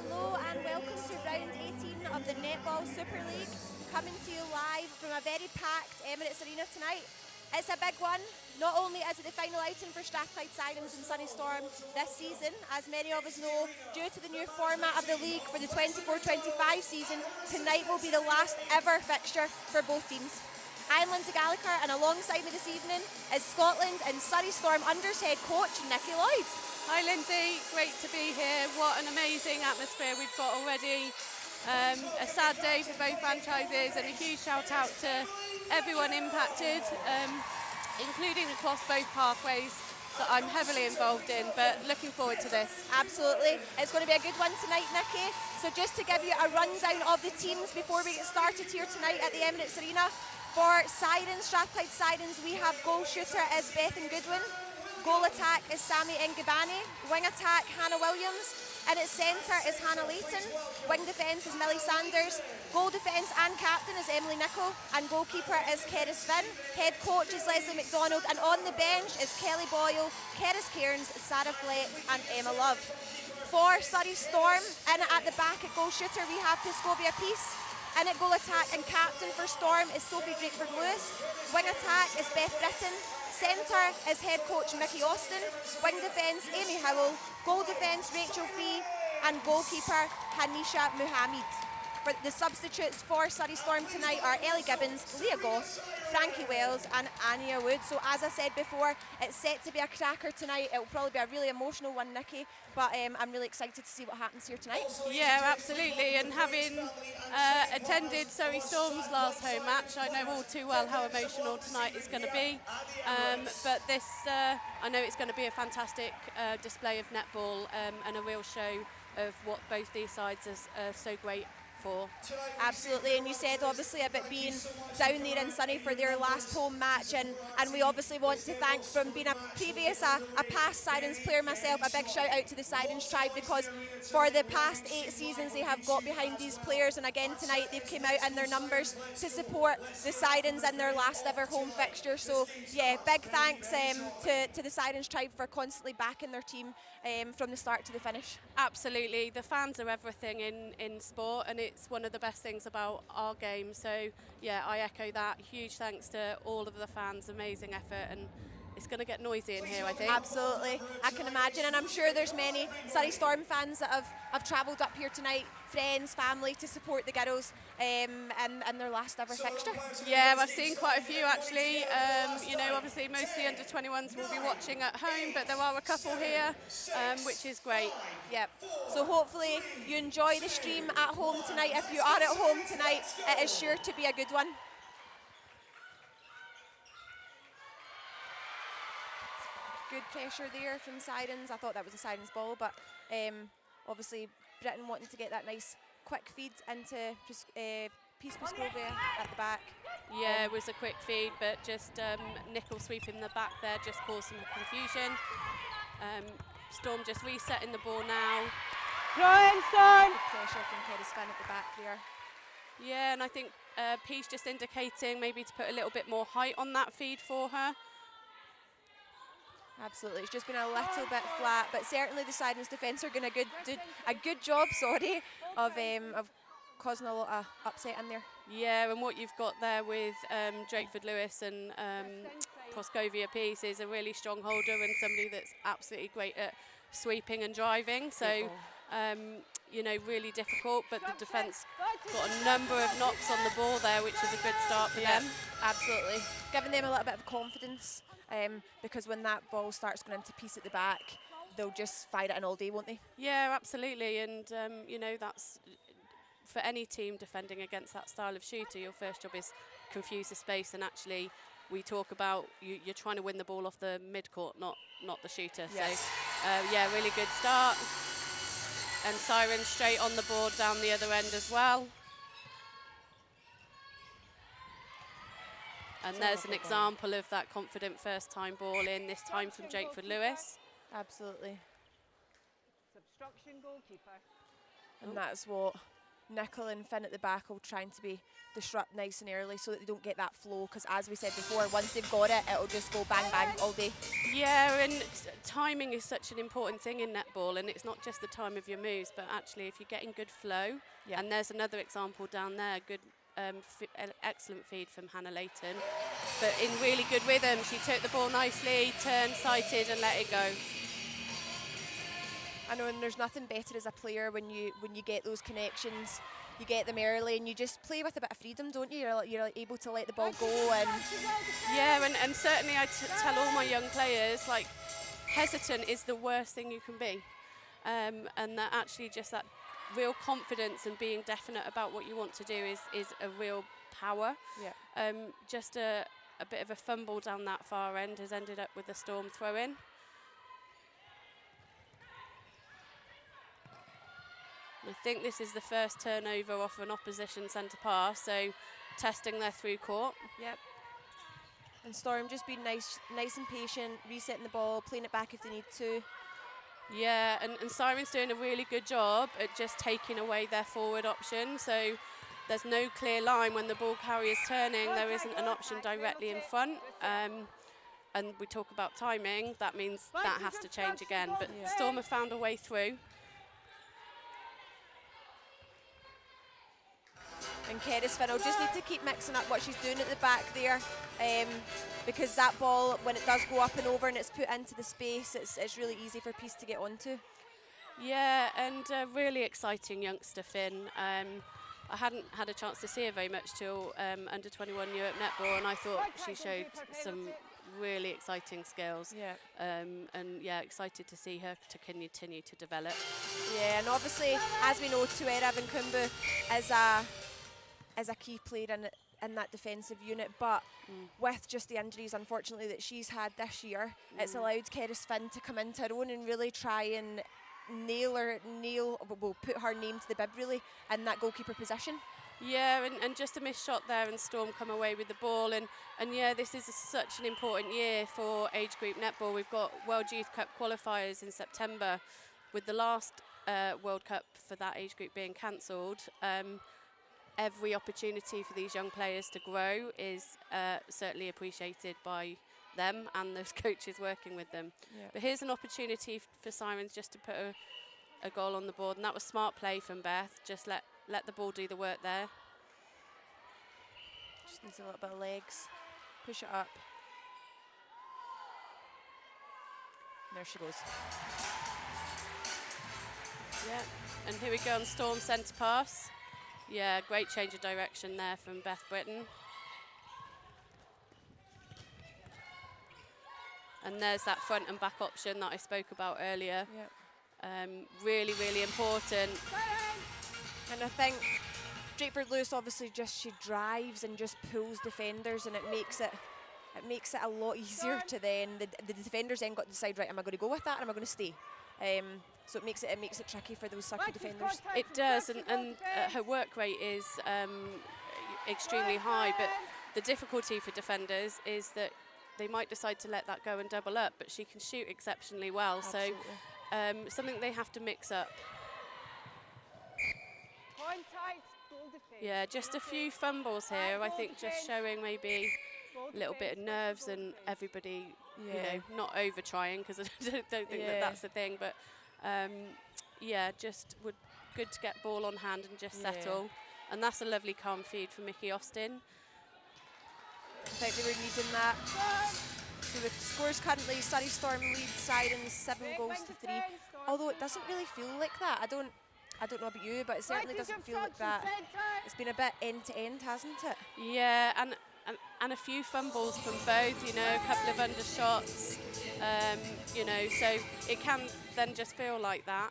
Hello and welcome to round 18 of the Netball Super League, coming to you live from a very packed Emirates Arena tonight. It's a big one. Not only is it the final outing for Strathclyde Sirens and Surrey Storm this season, as many of us know, due to the new format of the league for the 24-25 season, tonight will be the last ever fixture for both teams. I'm Lindsay Gallagher, and alongside me this evening is Scotland and Surrey Storm Unders head coach Nikki Lloyd. Hi Lindsay, great to be here. What an amazing atmosphere we've got already. A sad day for both franchises, and a huge shout out to everyone impacted, including across both pathways that I'm heavily involved in, but looking forward to this. Absolutely, it's going to be a good one tonight, Nikki. So just to give you a rundown of the teams before we get started here tonight at the Emirates Arena. For Strathclyde Sirens, we have goal shooter is Bethan Goodwin. Goal attack is Sammy Ngabani. Wing attack, Hannah Williams. In its centre is Hannah Layton. Wing defence is Millie Sanders. Goal defence and captain is Emily Nichol. And goalkeeper is Keris Finn. Head coach is Leslie McDonald. And on the bench is Kelly Boyle, Keris Cairns, Sarah Flett and Emma Love. For Surrey Storm, in at the back at goal shooter we have Piscovia Peace. In at goal attack and captain for Storm is Sophie Drakeford-Lewis. Wing attack is Beth Britton. Centre is head coach Mickey Austin. Wing defence Amy Howell. Goal defence Rachel Fee. And goalkeeper Hanisha Muhammad. For the substitutes for Surrey Storm tonight are Ellie Gibbons, Leah Goss, Frankie Wells and Anya Wood. So as I said before, it's set to be a cracker tonight. It will probably be a really emotional one, Nikki, but I'm really excited to see what happens here tonight. Yeah, absolutely, and having attended Surrey Storm's last home match, I know all too well how emotional tonight is going to be, but this, I know it's going to be a fantastic display of netball and a real show of what both these sides are so great for. Absolutely, and you said obviously about being down there in Surrey for their last home match, and we obviously want to thank, from being a past Sirens player myself, a big shout out to the Sirens tribe, because for the past 8 seasons they have got behind these players, and again tonight they've came out in their numbers to support the Sirens in their last ever home fixture. So yeah, big thanks to the Sirens tribe for constantly backing their team from the start to the finish. Absolutely, the fans are everything in sport, and it's one of the best things about our game. So yeah, I echo that. Huge thanks to all of the fans, amazing effort, and it's going to get noisy in here, I think. Absolutely, I can imagine, and I'm sure there's many Surrey Storm fans that have travelled up here tonight, friends, family, to support the girls in their last ever fixture. Yeah, I've seen quite a few actually. You know, obviously most of the under-21s will be watching at home, but there are a couple here, which is great. Yep. So hopefully you enjoy the stream at home tonight. If you are at home tonight, it is sure to be a good one. Good pressure there from Sirens. I thought that was a Sirens ball, but obviously Britain wanting to get that nice quick feed into Peace Piscovia at the back. Yeah, it was a quick feed, but just Nichol sweeping the back there just caused some confusion. Storm just resetting the ball now. Good pressure from Keris Finn at the back there. Yeah, and I think Peace just indicating maybe to put a little bit more height on that feed for her. Absolutely, it's just been a little bit flat, but certainly the Sirens defence are going to do a good job, of causing a lot of upset in there. Yeah, and what you've got there with Drakeford-Lewis and Proscovia Peace is a really strong holder and somebody that's absolutely great at sweeping and driving. So, you know, really difficult, but the defence got a number of knocks on the ball there, which is a good start for them. Absolutely, giving them a little bit of confidence. Because when that ball starts going into Peace at the back, they'll just fire it in all day, won't they? Yeah, absolutely, and you know, that's for any team defending against that style of shooter, your first job is confuse the space, and actually we talk about you're trying to win the ball off the mid-court, not the shooter. Yes. So yeah, really good start, and Sirens straight on the board down the other end as well. And there's an example of that confident first-time ball in, this time from Drakeford-Lewis. Absolutely. Substruction goalkeeper. And that's what Nickel and Finn at the back all trying to be disrupt nice and early so that they don't get that flow, because as we said before, once they've got it, it'll just go bang bang all day. Yeah, and timing is such an important thing in netball, and it's not just the time of your moves, but actually if you're getting good flow, and there's another example down there, good excellent feed from Hannah Layton, but in really good rhythm. She took the ball nicely, turned, sighted and let it go. I know, and there's nothing better as a player when you get those connections. You get them early and you just play with a bit of freedom, don't you? You're able to let the ball go. And yeah, and certainly I tell all my young players, like, hesitant is the worst thing you can be, and that actually just that real confidence and being definite about what you want to do is a real power. Yeah. Just a bit of a fumble down that far end has ended up with a Storm throw in. I think this is the first turnover off an opposition centre pass, so testing their through court. Yep. And Storm just being nice and patient, resetting the ball, playing it back if they need to. Yeah, and Sirens doing a really good job at just taking away their forward option. So there's no clear line when the ball carrier's turning. There isn't an option directly in front. And we talk about timing. That means that has to change again. But Storm have found a way through. And Keris Finnell just need to keep mixing up what she's doing at the back there, because that ball, when it does go up and over and it's put into the space, it's really easy for Peace to get onto. Yeah, and really exciting youngster Finn. I hadn't had a chance to see her very much till under 21 Europe netball, and I thought she showed some really exciting skills. Yeah. And yeah, excited to see her to continue to develop. Yeah, and obviously, as we know, Tuera Vinkumbu is a key player in that defensive unit, but with just the injuries, unfortunately, that she's had this year, it's allowed Keris Finn to come into her own and really try and put her name to the bib, really, in that goalkeeper position. Yeah, and just a missed shot there and Storm come away with the ball, and yeah, this is such an important year for age group netball. We've got World Youth Cup qualifiers in September, with the last World Cup for that age group being cancelled. Every opportunity for these young players to grow is certainly appreciated by them and those coaches working with them. Yeah. But here's an opportunity for Sirens just to put a goal on the board, and that was smart play from Beth. Just let the ball do the work there. Just needs a little bit of legs. Push it up. And there she goes. Yeah, and here we go on Storm centre pass. Yeah, great change of direction there from Beth Britton. And there's that front and back option that I spoke about earlier. Yep. Really, really important. And I think Drakeford Lewis obviously she drives and just pulls defenders, and it makes it a lot easier to then the defenders then got to decide, right, am I going to go with that or am I going to stay? So it makes it tricky for those sucky defenders. It does, and her work rate is extremely high, but the difficulty for defenders is that they might decide to let that go and double up, but she can shoot exceptionally well. Absolutely. So something they have to mix up. Yeah, just a few fumbles here. I think just showing maybe a little bit of nerves and everybody, you know, not over trying, because I don't think that's the thing, but yeah, just good to get ball on hand and just settle. And that's a lovely calm feed for Mickey Austin. I think they were needing that. So the scores currently, Surrey Storm lead Sirens 7-3. Although it doesn't really feel like that. I don't know about you, but it certainly doesn't feel like that. It's been a bit end to end, hasn't it? Yeah, and a few fumbles from both, you know, a couple of undershots, you know, so it can then just feel like that.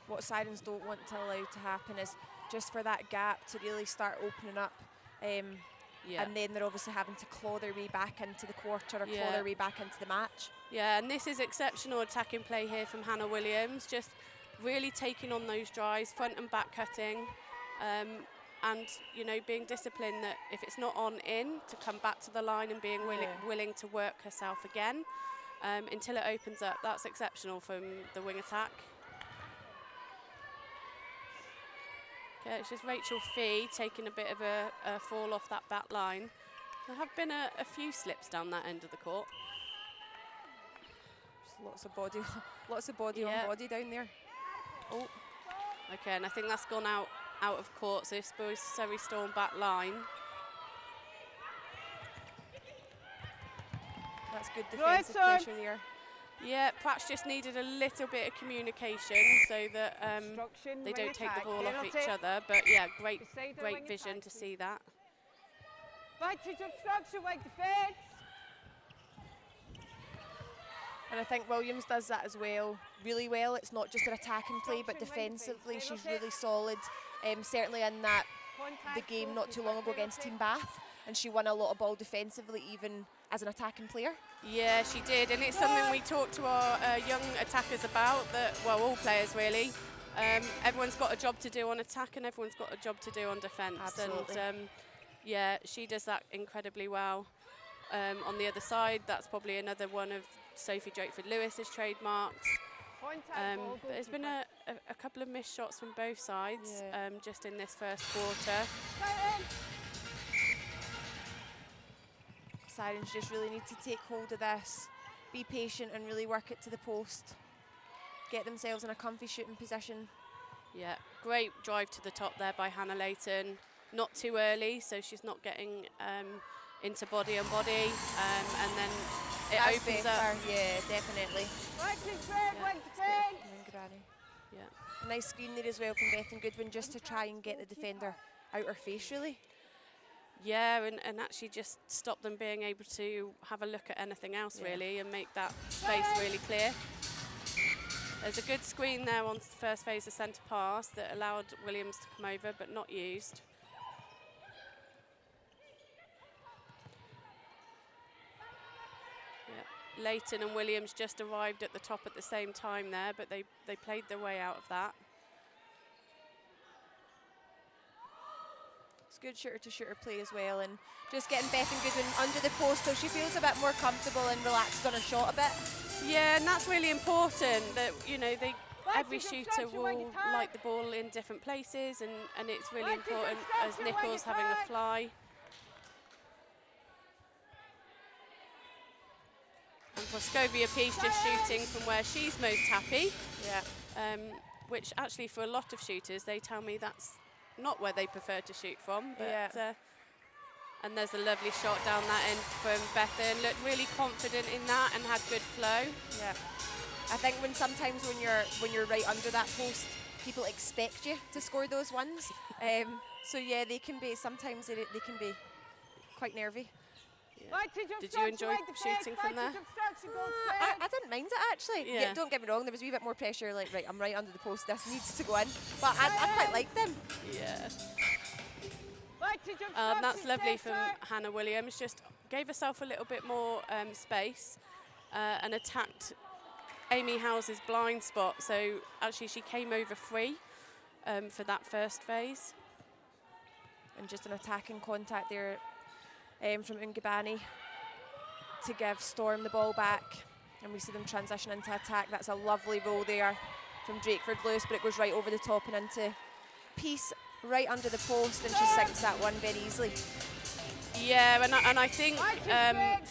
What Sirens don't want to allow to happen is just for that gap to really start opening up. And then they're obviously having to claw their way back into the quarter or claw their way back into the match. Yeah, and this is exceptional attacking play here from Hannah Williams, just really taking on those drives, front and back cutting, and, you know, being disciplined that if it's not on in, to come back to the line and being willing to work herself again until it opens up. That's exceptional from the wing attack. Okay, it's just Rachel Fee taking a bit of a fall off that back line. There have been a few slips down that end of the court. Just lots of body on body down there. Oh. Okay, and I think that's gone out of court, so I suppose Surrey Storm back line. That's good defensive pressure there. Yeah, perhaps just needed a little bit of communication so that they don't take the ball off each other. But yeah, great vision to see that. And I think Williams does that as well, really well. It's not just an attacking play, but defensively she's really solid. Certainly in the game not too long ago against Team Bath, and she won a lot of ball defensively, even as an attacking player. Yeah, she did, and it's something we talk to our young attackers about, that, well, all players really. Everyone's got a job to do on attack and everyone's got a job to do on defence. Absolutely. And yeah, she does that incredibly well. On the other side, that's probably another one of Sophie Drakeford-Lewis's trademarks. But there's been a couple of missed shots from both sides just in this first quarter. Sirens just really need to take hold of this, be patient and really work it to the post. Get themselves in a comfy shooting position. Yeah, great drive to the top there by Hannah Layton. Not too early, so she's not getting into body on body, and then it That's opens better. up. Yeah, definitely. Yeah. A nice screen there as well from Bethan Goodwin, just to try and get the defender out her face, really. Yeah, and actually just stop them being able to have a look at anything else, really, and make that space really clear. There's a good screen there on the first phase of centre pass that allowed Williams to come over, but not used. Yeah. Layton and Williams just arrived at the top at the same time there, but they played their way out of that. Good shooter-to-shooter play as well, and just getting Bethan Goodwin under the post so she feels a bit more comfortable and relaxed on her shot a bit. Yeah, and that's really important, that, you know, every shooter will like the ball in different places, and it's really important as Nichols having a fly. And Proskovia Peace just shooting from where she's most happy. Yeah. Which actually for a lot of shooters, they tell me that's not where they prefer to shoot from, but and there's a lovely shot down that end from Bethan. Looked really confident in that and had good flow. Yeah, I think sometimes when you're right under that post, people expect you to score those ones. So yeah, they can be quite nervy. Yeah. Did you enjoy shooting from there? I didn't mind it actually. Yeah, don't get me wrong, there was a wee bit more pressure, like, right, I'm right under the post, this needs to go in. But I quite liked them. Yeah. That's lovely from Hannah Williams. Just gave herself a little bit more space and attacked Amy House's blind spot. So actually she came over free for that first phase. And just an attacking contact there from Ungabani to give Storm the ball back, and we see them transition into attack. That's a lovely roll there from Drakeford-Lewis, but it goes right over the top and into Peace right under the post, and she sinks that one very easily. Yeah, and I think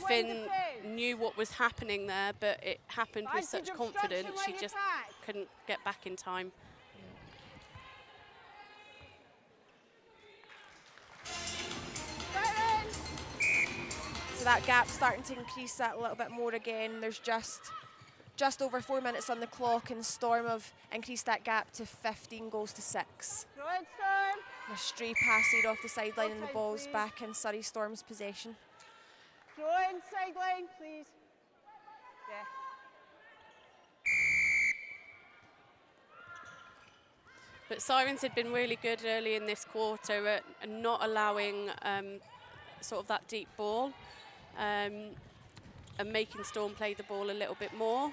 Finn knew what was happening there, but it happened with such confidence she just couldn't get back in time. So that gap's starting to increase that a little bit more again. There's just over 4 minutes on the clock, and Storm have increased that gap to 15 goals to 6. And a stray pass here off the sideline, and the ball's back in Surrey Storm's possession. Throw in sideline, please. Yeah. But Sirens had been really good early in this quarter at not allowing sort of that deep ball and making Storm play the ball a little bit more.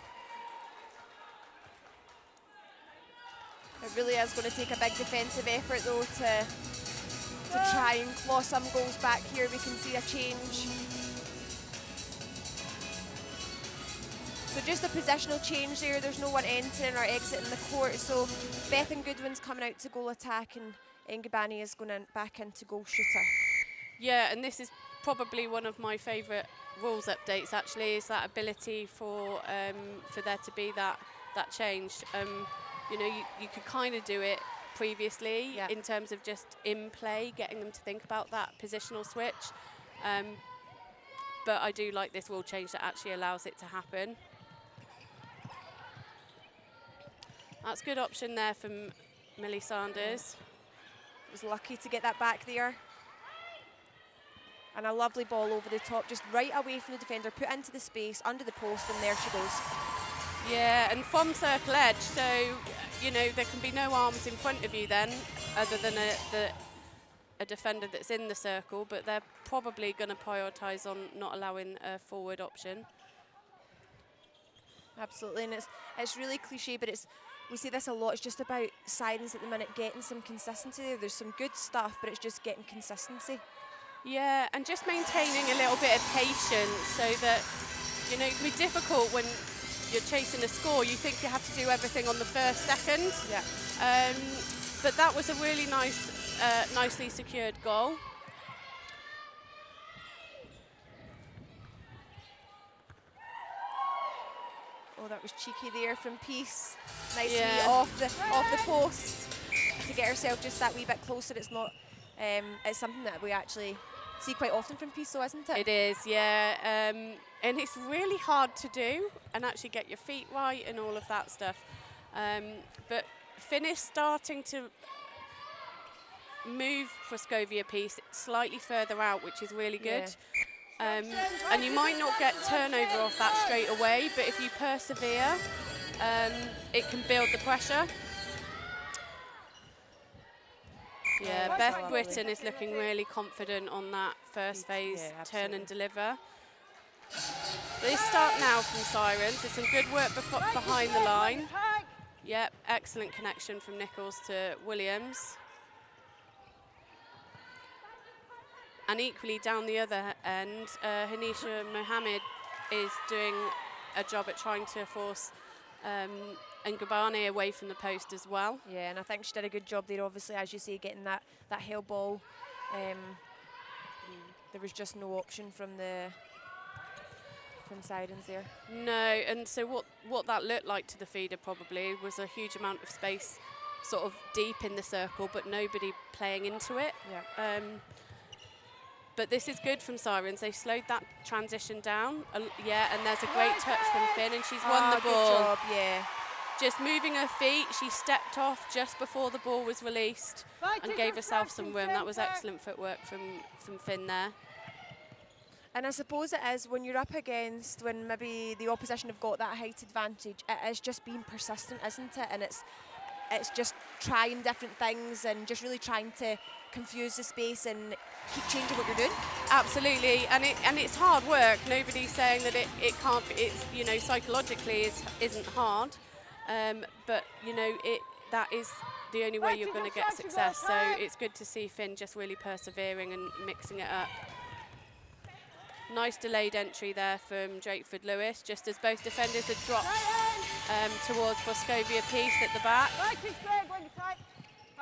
It really is going to take a big defensive effort though to try and claw some goals back here. We can see a change. So just a positional change there. There's no one entering or exiting the court. So Bethan Goodwin's coming out to goal attack, and Ngabani is going back into goal shooter. Yeah, and this is probably one of my favourite rules updates. Actually, is that ability for there to be that change. You know, you could kind of do it previously in terms of just in play, getting them to think about that positional switch. But I do like this rule change that actually allows it to happen. That's a good option there from Millie Sanders. Was lucky to get that back there. And a lovely ball over the top, just right away from the defender, put into the space, under the post, and there she goes. Yeah, and from circle edge, so, you know, there can be no arms in front of you then, other than a defender that's in the circle, but they're probably going to prioritise on not allowing a forward option. Absolutely, and it's really cliche, but we see this a lot. It's just about Sirens at the minute getting some consistency there. There's some good stuff, but it's just getting consistency. Yeah, and just maintaining a little bit of patience so that, you know, it can be difficult when you're chasing a score. You think you have to do everything on the first second. Yeah. But that was a really nicely secured goal. Oh, that was cheeky there from Peace. Nicely off the post to get herself just that wee bit closer. It's not. It's something that we actually see quite often from Peace, so isn't it? It is, yeah. And it's really hard to do and actually get your feet right and all of that stuff. But Finn is starting to move Praskovia Peace slightly further out, which is really good. And you might not get turnover off that straight away, but if you persevere, it can build the pressure. Yeah, Beth Britton is looking really confident on that first phase turn and deliver. They start now from Sirens. There's some good work behind the line. Yep, excellent connection from Nichols to Williams. And equally down the other end, Hanisha Mohammed is doing a job at trying to force Ngabane away from the post as well. Yeah, and I think she did a good job there, obviously, as you say, getting that held ball. There was just no option from Sirens there. No, and so what that looked like to the feeder probably was a huge amount of space sort of deep in the circle, but nobody playing into it. Yeah. But this is good from Sirens. They slowed that transition down. Yeah, and there's a great touch from Finn, and she's won the ball. Good job, yeah. Just moving her feet, she stepped off just before the ball was released and gave herself some room. That was excellent footwork from Finn there. And I suppose it is when you're up against, when maybe the opposition have got that height advantage, it is just being persistent, isn't it? And it's just trying different things and just really trying to confuse the space and keep changing what you're doing. Absolutely, and it's hard work. Nobody's saying that it can't be. It's, you know, psychologically isn't hard, but you know that is the only way you're going to get success. So it's good to see Finn just really persevering and mixing it up. Nice delayed entry there from Drakeford Lewis, just as both defenders had dropped towards Praskovia Peace at the back.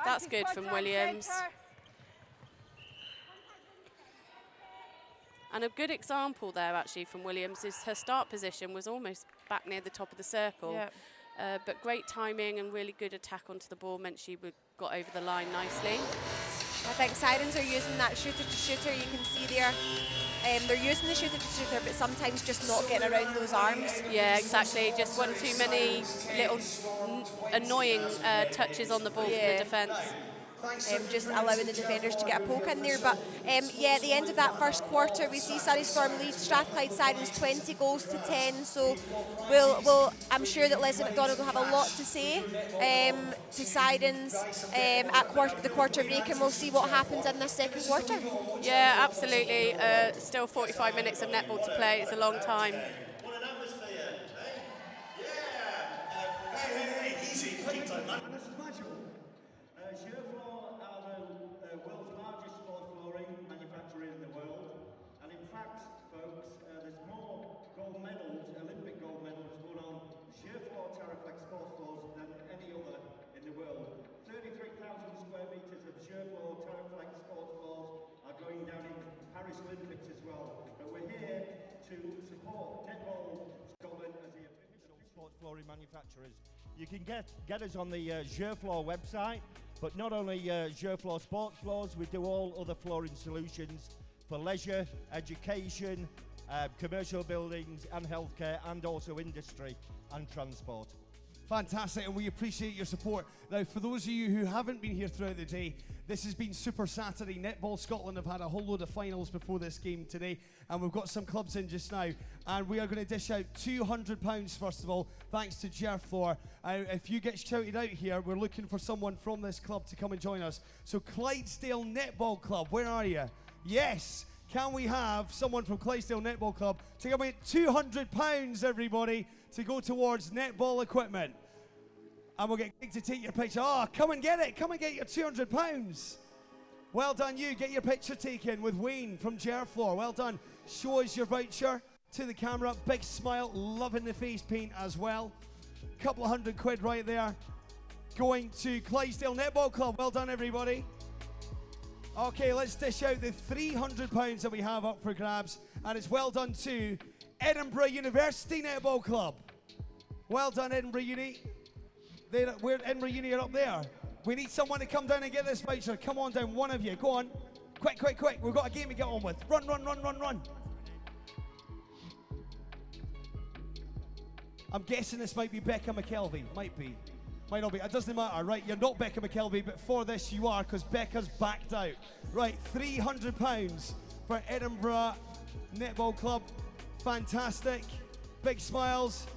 That's good from Williams. And a good example there actually from Williams is her start position was almost back near the top of the circle. Yeah. But great timing and really good attack onto the ball meant she got over the line nicely. I think Sirens are using that shooter to shooter, you can see there. They're using the shooter to shooter, but sometimes just not getting around those arms. Yeah, exactly. Just one too many little annoying touches on the ball from the defence. Just allowing the defenders to get a poke in there. But yeah, at the end of that first quarter, we see Surrey Storm lead Strathclyde Sirens 20 goals to 10. So I'm sure that Leslie McDonald will have a lot to say to Sirens at the quarter break, and we'll see what happens in this second quarter. Yeah, absolutely. Still 45 minutes of netball to play. It's a long time. What an atmosphere, eh? Yeah. Hey, easy, playtime, man. Surefloor are the world's largest sports flooring manufacturer in the world, and in fact, folks, there's more gold medals, Olympic gold medals, won on Surefloor Terraflex sports floors than any other in the world. 33,000 square metres of flooring manufacturers. You can get us on the Surefloor website, but not only Surefloor sports floors, we do all other flooring solutions for leisure, education, commercial buildings and healthcare, and also industry and transport. Fantastic, and we appreciate your support. Now, for those of you who haven't been here throughout the day, this has been Super Saturday. Netball Scotland have had a whole load of finals before this game today, and we've got some clubs in just now. And we are going to dish out £200, first of all, thanks to Surefloor. If you get shouted out here, we're looking for someone from this club to come and join us. So Clydesdale Netball Club, where are you? Yes. Can we have someone from Clydesdale Netball Club to give me £200, everybody, to go towards netball equipment? And we'll get Greg to take your picture. Oh, come and get it. Come and get your £200. Well done, you. Get your picture taken with Wayne from Surefloor. Well done. Show us your voucher to the camera. Big smile. Loving the face paint as well. Couple of £100 right there. Going to Clydesdale Netball Club. Well done, everybody. Okay, let's dish out the £300 that we have up for grabs. And it's well done to Edinburgh University Netball Club. Well done, Edinburgh Uni. Where Edinburgh Uni are up there. We need someone to come down and get this voucher. Come on down, one of you. Go on. Quick, quick, quick. We've got a game to get on with. Run, run, run, run, run. I'm guessing this might be Becca McKelvey. Might be. Might not be. It doesn't matter, right? You're not Becca McKelvey, but for this you are, because Becca's backed out. Right, £300 for Edinburgh Netball Club. Fantastic. Big smiles.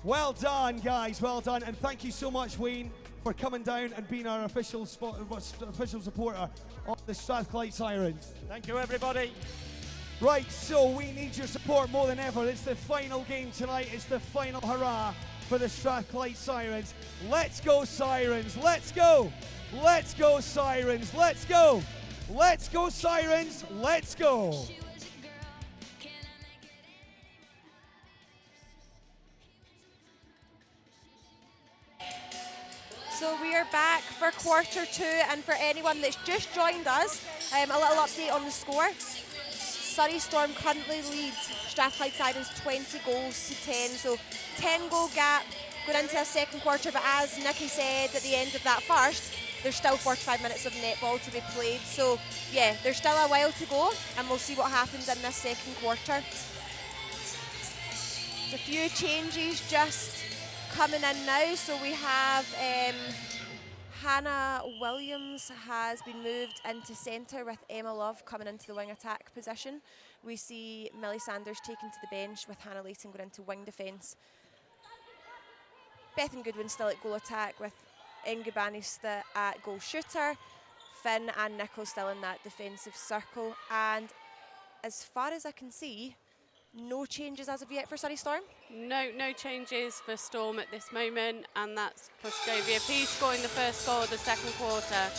Well done, guys. Well done. And thank you so much, Wayne, for coming down and being our official supporter of the Strathclyde Sirens. Thank you, everybody. Right, so we need your support more than ever. It's the final game tonight. It's the final hurrah for the Strathclyde Sirens. Let's go, Sirens. Let's go. Let's go, Sirens. Let's go. Let's go, Sirens. Let's go. So we are back for quarter two, and for anyone that's just joined us, a little update on the score. Surrey Storm currently lead Strathclyde Sirens 20 goals to 10, so 10-goal gap going into a second quarter, but as Nikki said at the end of that first, there's still 45 minutes of netball to be played, so yeah, there's still a while to go, and we'll see what happens in this second quarter. There's a few changes just coming in now, so we have Hannah Williams has been moved into centre with Emma Love coming into the wing attack position. We see Millie Sanders taken to the bench with Hannah Layton going into wing defence. Bethan Goodwin still at goal attack with Inga Bannister at goal shooter. Finn and Nicole still in that defensive circle. And as far as I can see, no changes as of yet for Surrey Storm? No changes for Storm at this moment, and that's Proscovia Peace scoring the first goal of the second quarter.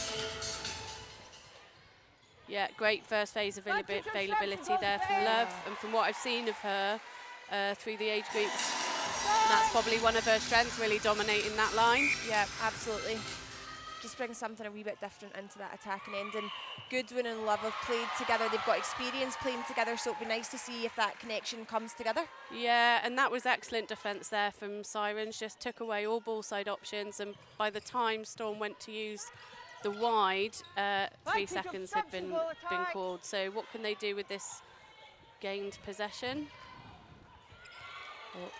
Yeah, great first phase availability there from Love, and from what I've seen of her through the age groups, that's probably one of her strengths, really dominating that line. Yeah, absolutely. Just brings something a wee bit different into that attacking end, and Goodwin and Love have played together. They've got experience playing together, so it'd be nice to see if that connection comes together. Yeah, and that was excellent defence there from Sirens, just took away all ball side options, and by the time Storm went to use the wide, 3 seconds had been called. So what can they do with this gained possession? Oh,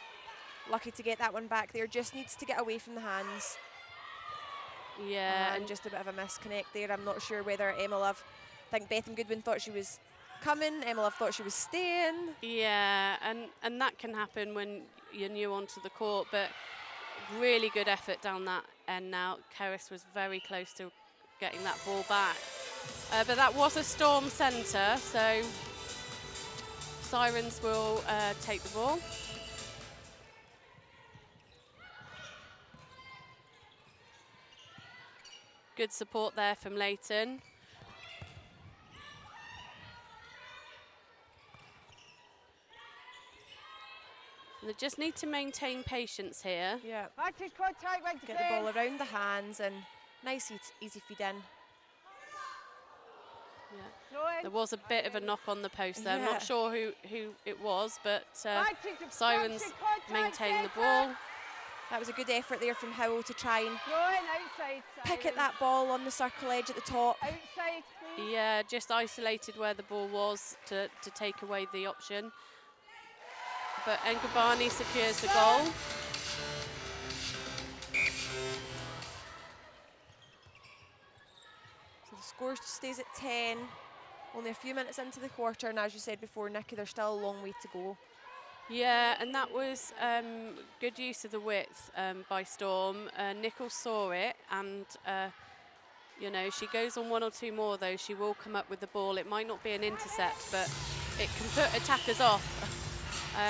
lucky to get that one back there, just needs to get away from the hands. Yeah, and just a bit of a misconnect there. I'm not sure whether Emma Love, I think Bethan Goodwin thought she was coming, Emma Love thought she was staying. Yeah, and that can happen when you're new onto the court, but really good effort down that end now. Keris was very close to getting that ball back. But that was a Storm centre, so Sirens will take the ball. Good support there from Leighton. They just need to maintain patience here. Yeah. Active contact with Get the ball around the hands and nice easy feed in. Yeah. There was a bit of a knock on the post there. I'm not sure who it was, but Sirens maintain the ball. That was a good effort there from Howell to try and Throwing outside. pick at Sirens. that ball on the circle edge at the top. Outside, please. Yeah, just isolated where the ball was to take away the option. But Ngabani secures the goal. So the score stays at 10. Only a few minutes into the quarter, and as you said before, Nikki, there's still a long way to go. Yeah, and that was good use of the width by Storm. Nichols saw it, and you know, she goes on one or two more though. She will come up with the ball. It might not be an intercept, but it can put attackers off.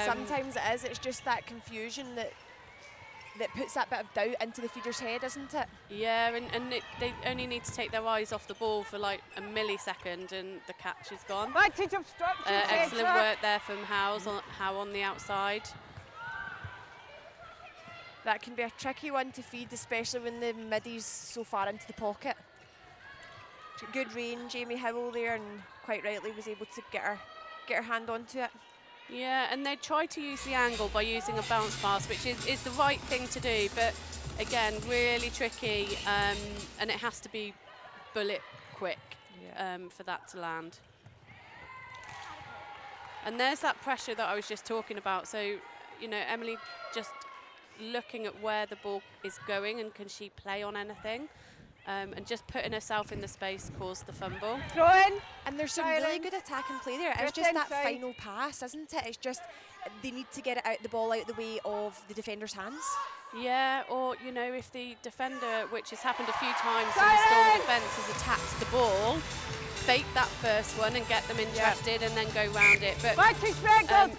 Sometimes it is. It's just that confusion that puts that bit of doubt into the feeder's head, isn't it? Yeah, and they only need to take their eyes off the ball for like a millisecond, and the catch is gone. Advantage obstruction. Excellent centre. work there from Howe on the outside. That can be a tricky one to feed, especially when the middy's so far into the pocket. Good range, Jamie Howell there, and quite rightly was able to get her hand onto it. Yeah, and they try to use the angle by using a bounce pass, which is the right thing to do, but again, really tricky, and it has to be bullet quick for that to land. And there's that pressure that I was just talking about. So, you know, Emily just looking at where the ball is going and can she play on anything, and just putting herself in the space caused the fumble. Throwing. And there's some really good attack and play there. It's just that final pass, isn't it? It's just they need to get the ball out the way of the defender's hands. Yeah, or, you know, if the defender, which has happened a few times in the Storm defence, has attacked the ball, fake that first one and get them interested and then go round it. But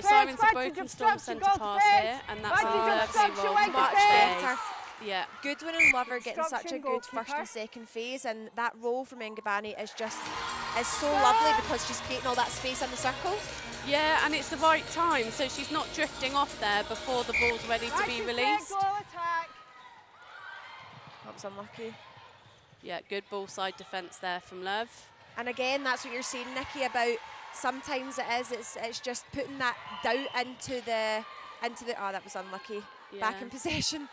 Sirens have broken Storm centre pass here, and that's a lovely roll. Much better. Yeah. Goodwin and Lover getting such a good first and second phase, and that roll from Ngabani is so lovely because she's creating all that space in the circle. Yeah, and it's the right time, so she's not drifting off there before the ball's ready to be released. That was unlucky. Yeah, good ball side defence there from Love. And again, that's what you're saying, Nikki, about sometimes it's just putting that doubt into the oh, that was unlucky. Yeah. Back in possession.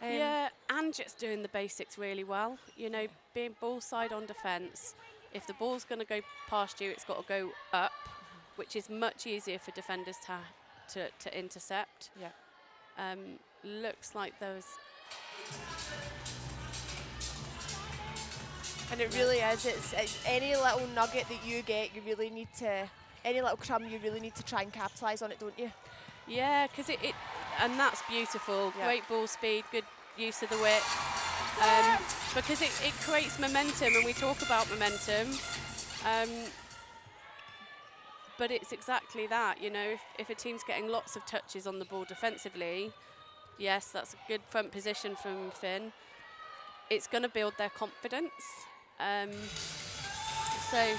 Yeah, and just doing the basics really well. You know, being ball side on defence. If the ball's going to go past you, it's got to go up, which is much easier for defenders to intercept. Yeah. Looks like those. And it really is. It's any little nugget that you get, you really need to. Any little crumb, you really need to try and capitalise on it, don't you? Yeah, because it and that's beautiful. Yeah. Great ball speed, good use of the width. Because it creates momentum, and we talk about momentum. But it's exactly that, you know, if a team's getting lots of touches on the ball defensively, yes, that's a good front position from Finn. It's going to build their confidence. So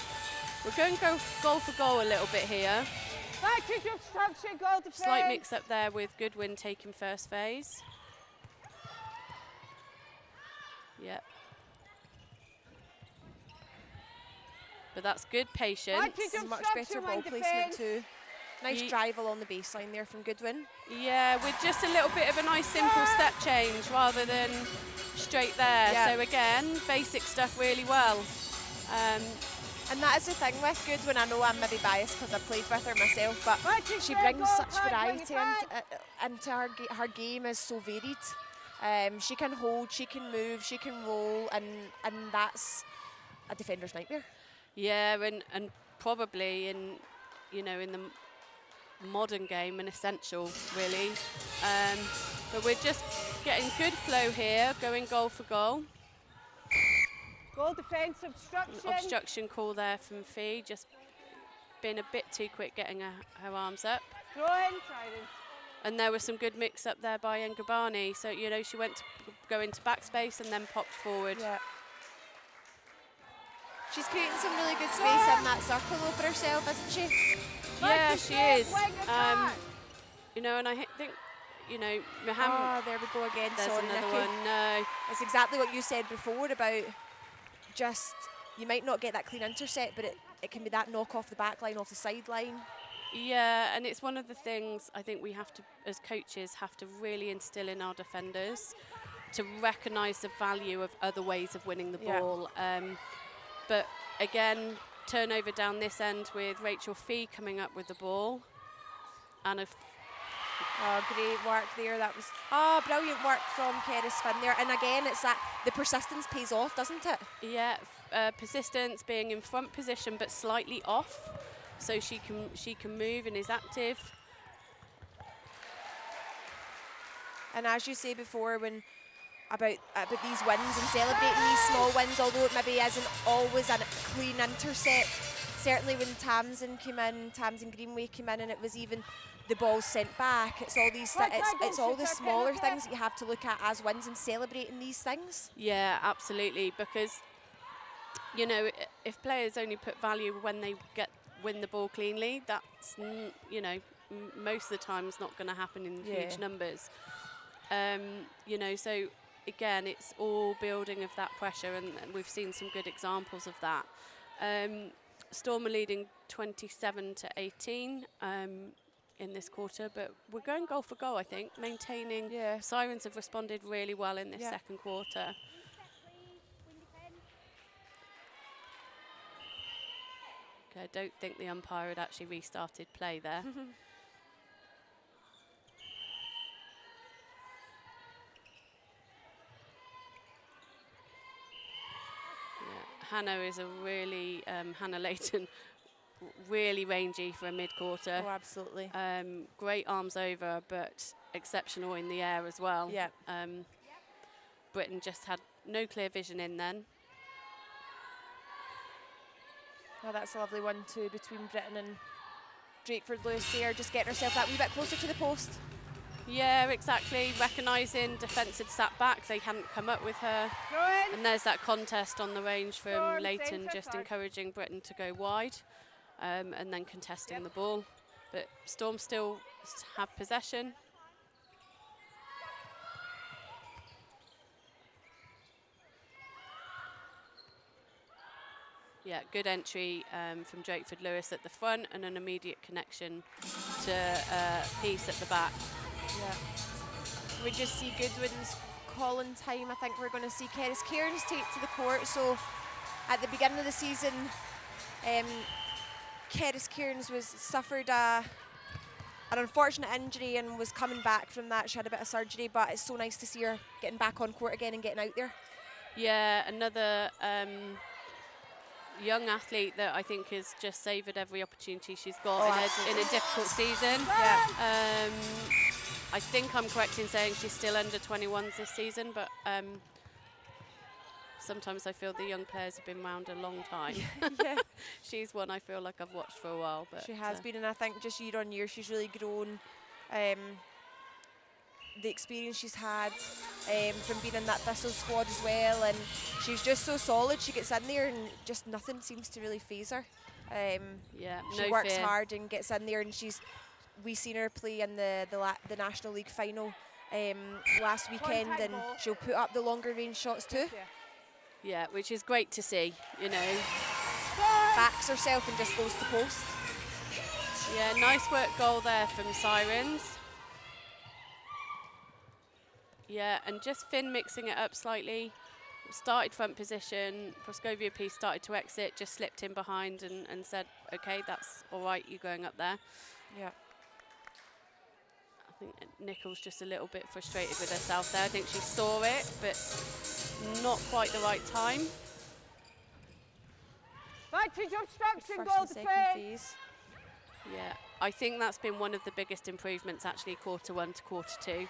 we're going goal for goal a little bit here. Slight mix up there with Goodwin taking first phase. Yep. But that's good patience. Much better ball placement too. Nice drive along the baseline there from Goodwin. Yeah, with just a little bit of a nice simple step change rather than straight there. Yeah. So again, basic stuff really well. And that is the thing with Goodwin. I know I'm maybe biased because I played with her myself, but she brings such variety into her game is so varied. She can hold, she can move, she can roll, and that's a defender's nightmare. Yeah, and probably in the modern game an essential really. But we're just getting good flow here, going goal for goal. Goal defence obstruction. Obstruction call there from Fee, just been a bit too quick getting her arms up. Throwing, Trident. And there was some good mix up there by Ngabani. So, you know, she went to go into backspace and then popped forward. Yeah. She's creating some really good space in that circle though for herself, isn't she? Yeah, she is. You know, and I think, you know, Mohammed. Oh, there we go again. There's Sorry, another Nikki. one. No. It's exactly what you said before about just, you might not get that clean intercept, but it can be that knock off the back line, off the sideline. Yeah, and it's one of the things I think we have to, as coaches, have to really instill in our defenders to recognise the value of other ways of winning the ball. But again, turnover down this end with Rachel Fee coming up with the ball. And Great work there. That was brilliant work from Keris Finn there. And again, it's that the persistence pays off, doesn't it? Yeah, persistence, being in front position but slightly off, so she can move and is active. And as you say before, when about these wins and celebrating these small wins, although it maybe isn't always a clean intercept. Certainly when Tamsin Greenway came in, and it was even the ball sent back. It's all these. It's all the smaller things that you have to look at as wins and celebrating these things. Yeah, absolutely. Because you know, if players only put value when they win the ball cleanly, that's most of the time it's not going to happen in huge numbers. You know, so again, it's all building of that pressure, and we've seen some good examples of that. Storm are leading 27-18 in this quarter, but we're going goal for goal, I think, maintaining. Sirens have responded really well in this second quarter. Okay, I don't think the umpire had actually restarted play there. Hannah is a really, Hannah Layton, really rangy for a mid-quarter. Oh, absolutely. Great arms over, but exceptional in the air as well. Yeah. Britain just had no clear vision in then. Oh, that's a lovely one too between Britain and Drakeford Lewis there, just getting herself that wee bit closer to the post. Yeah, exactly. Recognising defence had sat back, they hadn't come up with her. And there's that contest on the range from Leighton, just encouraging Britain to go wide and then contesting the ball. But Storm still have possession. Yeah, good entry from Drakeford Lewis at the front, and an immediate connection to Peace at the back. Yeah. We just see Goodwin's calling time. I think we're going to see Keris Cairns take to the court. So at the beginning of the season, Keris Cairns suffered an unfortunate injury and was coming back from that. She had a bit of surgery, but it's so nice to see her getting back on court again and getting out there. Yeah, another young athlete that I think has just savoured every opportunity she's got in a difficult season. Yeah. I think I'm correct in saying she's still under 21s this season, but sometimes I feel the young players have been around a long time. Yeah. She's one I feel like I've watched for a while. But she has been, and I think just year on year she's really grown. The experience she's had from being in that Thistle squad as well, and she's just so solid. She gets in there and just nothing seems to really faze her. She works hard and gets in there, and we seen her play in the National League final last weekend, and she'll put up the longer range shots too. Yeah, which is great to see, you know. Backs herself and just goes to post. Yeah, nice work goal there from Sirens. Yeah, and just Finn mixing it up slightly. Started front position, Proscovia Peace started to exit, just slipped in behind and said, okay, that's all right, you going up there. Yeah. I think Nichols just a little bit frustrated with herself there. I think she saw it, but not quite the right time. Vantage obstruction, First goal and second defence. phase. Yeah, I think that's been one of the biggest improvements actually quarter one to quarter two.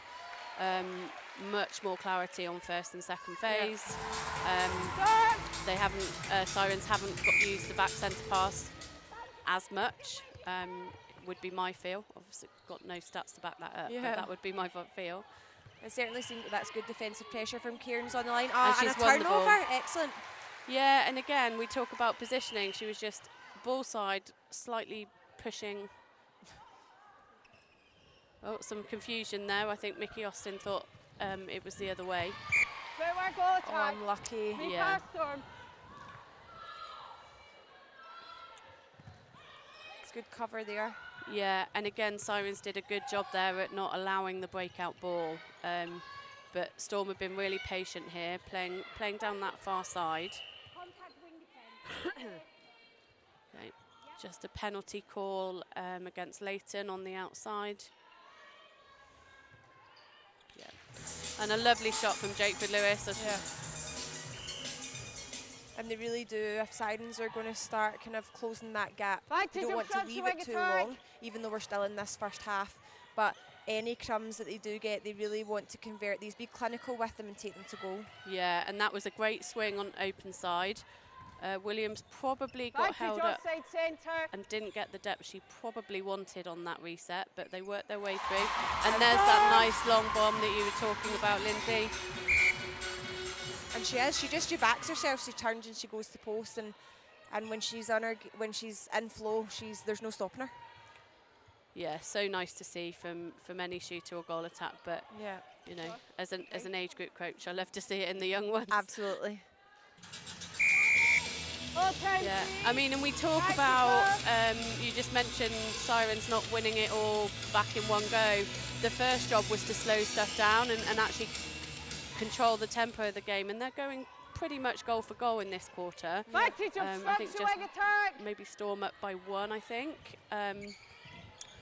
Much more clarity on first and second phase. They haven't, Sirens haven't used the back centre pass as much. Would be my feel. Obviously got no stats to back that up, but that would be my feel. It certainly seems that's good defensive pressure from Cairns on the line. And And she's a won the ball. turnover, excellent. Yeah, and again, we talk about positioning. She was just ball side, slightly pushing. Oh, some confusion there. I think Mickey Austin thought it was the other way. Footwork, goal attack. Unlucky. Free Yeah. pass, Storm. It's good cover there. Yeah, and again, Sirens did a good job there at not allowing the breakout ball. But Storm have been really patient here, playing down that far side. Okay, just a penalty call against Leighton on the outside. Yeah, and a lovely shot from Jakeford Lewis. Yeah. And they really do, if Sirens are going to start kind of closing that gap, they don't want to leave it too long, even though we're still in this first half. But any crumbs that they do get, they really want to convert these, be clinical with them and take them to goal. Yeah, and that was a great swing on open side. Williams probably got held up and didn't get the depth she probably wanted on that reset, but they worked their way through. And there's that nice long bomb that you were talking about, Lindsay. And she just backs herself, she turns and she goes to post, and when she's in flow, there's no stopping her. Yeah, so nice to see from any shooter or goal attack, but yeah, you know, as an age group coach, I love to see it in the young ones. Absolutely. Yeah, I mean, and we talk about, you just mentioned Sirens not winning it all back in one go. The first job was to slow stuff down and actually control the tempo of the game, and they're going pretty much goal for goal in this quarter. I think just maybe Storm up by 1, I think.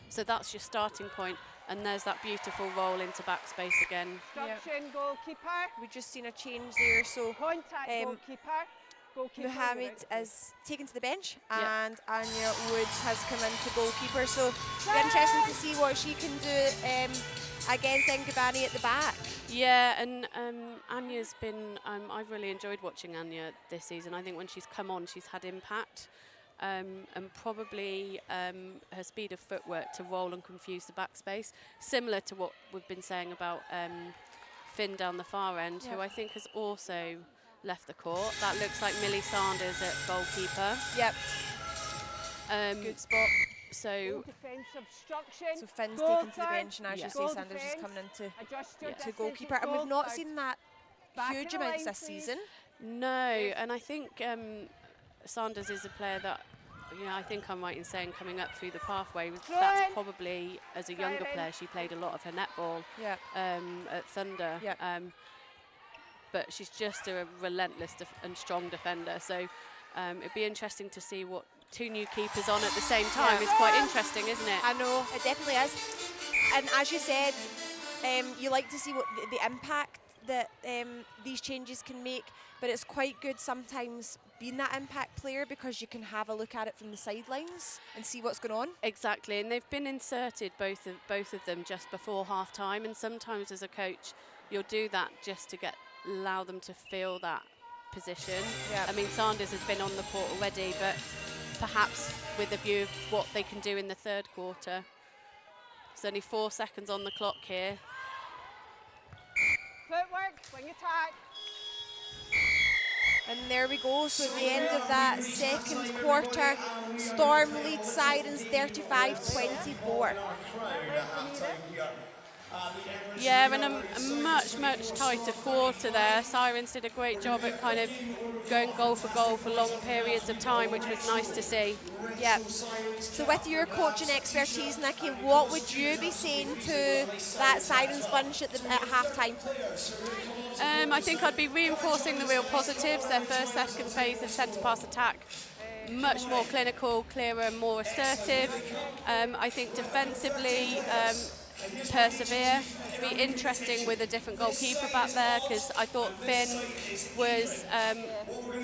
So that's your starting point, and there's that beautiful roll into backspace again. Goalkeeper. We've just seen a change there, so goalkeeper. Mohammed is taken to the bench, and Anya Woods has come into goalkeeper. So very interesting to see what she can do against Ngabani at the back. Yeah, and Anya's been, I've really enjoyed watching Anya this season. I think when she's come on, she's had impact, and probably her speed of footwork to roll and confuse the backspace, similar to what we've been saying about Finn down the far end, who I think has also left the court. That looks like Millie Sanders at goalkeeper. Yep. Good spot. So Finn's taken to the bench, and as you say, Sanders is coming into to goalkeeper. And we've not seen that huge amounts this season. No, and I think Sanders is a player that, you know, I think I'm right in saying coming up through the pathway, that's probably, as a younger player, she played a lot of her netball at Thunder. But she's just a relentless and strong defender. So it'd be interesting to see what 2 new keepers on at the same time is quite interesting, isn't it? I know, it definitely is. And as you said, you like to see what the impact that these changes can make, but it's quite good sometimes being that impact player, because you can have a look at it from the sidelines and see what's going on. Exactly, and they've been inserted, both of them, just before half time, and sometimes as a coach you'll do that just to allow them to feel that position. I mean, Sanders has been on the court already, but perhaps with a view of what they can do in the third quarter. There's only 4 seconds on the clock here. Footwork, swing attack. And there we go, so at the end of that second quarter, Storm leads Sirens 35-24. Yeah, and a much tighter quarter there. Sirens did a great job at kind of going goal for long periods of time, which was nice to see. Yeah. So with your coaching expertise, Nikki, what would you be saying to that Sirens bunch at half-time? I think I'd be reinforcing the real positives. Their first, second phase of centre-pass attack, much more clinical, clearer, more assertive. I think defensively, persevere. Be interesting with a different goalkeeper back there, because I thought Finn was,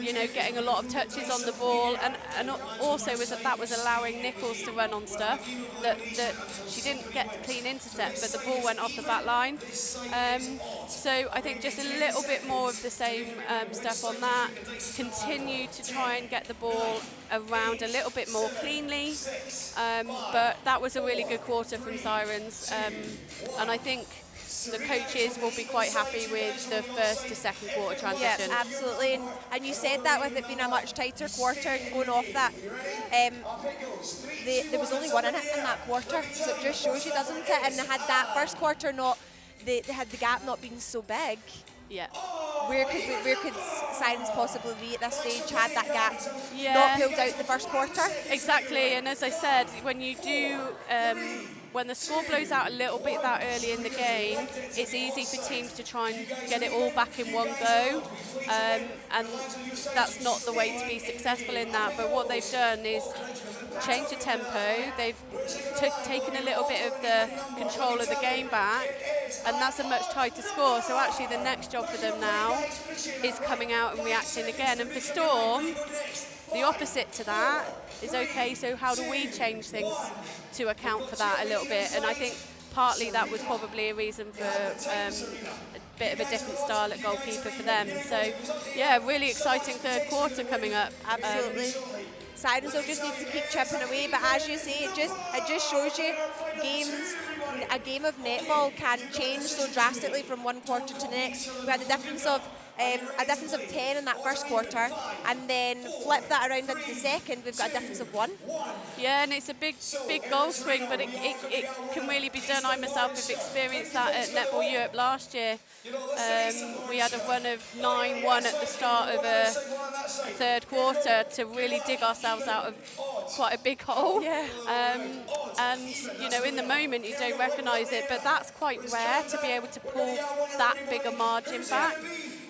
you know, getting a lot of touches on the ball, and also that was allowing Nichols to run on stuff that she didn't get the clean intercept, but the ball went off the back line. So I think just a little bit more of the same stuff on that. Continue to try and get the ball around a little bit more cleanly, but that was a really good quarter from Sirens, and I think the coaches will be quite happy with the first to second quarter transition. Yeah, absolutely, and you said that with it being a much tighter quarter and going off that, there was only 1 in it in that quarter, so it just shows you, doesn't it? And had that first quarter had the gap not been so big, Yeah. Where could Sirens possibly be at this stage had that gap Yeah. not pulled out in the first quarter? Exactly, and as I said, when you do, when the score blows out a little bit that early in the game, it's easy for teams to try and get it all back in one go, and that's not the way to be successful in that. But what they've done is change the tempo. They've taken a little bit of the control of the game back, and that's a much tighter score. So actually the next job for them now is coming out and reacting again. And for Storm, the opposite to that is, okay, so how do we change things to account for that a little bit? And I think partly that was probably a reason for a bit of a different style at goalkeeper for them. So yeah, really exciting third quarter coming up. Absolutely. Sirens will just need to keep chipping away, but as you say, it just shows you a game of netball can change so drastically from one quarter to the next. We had a difference of 10 in that first quarter, and then flip that around into the second, we've got a difference of 1. Yeah, and it's a big goal swing, but it can really be done. I myself have experienced that at Netball Europe last year. We had a run of 9-1 at the start of a third quarter to really dig ourselves out of quite a big hole. Yeah. And you know, in the moment you don't recognise it, but that's quite rare to be able to pull that big a margin back.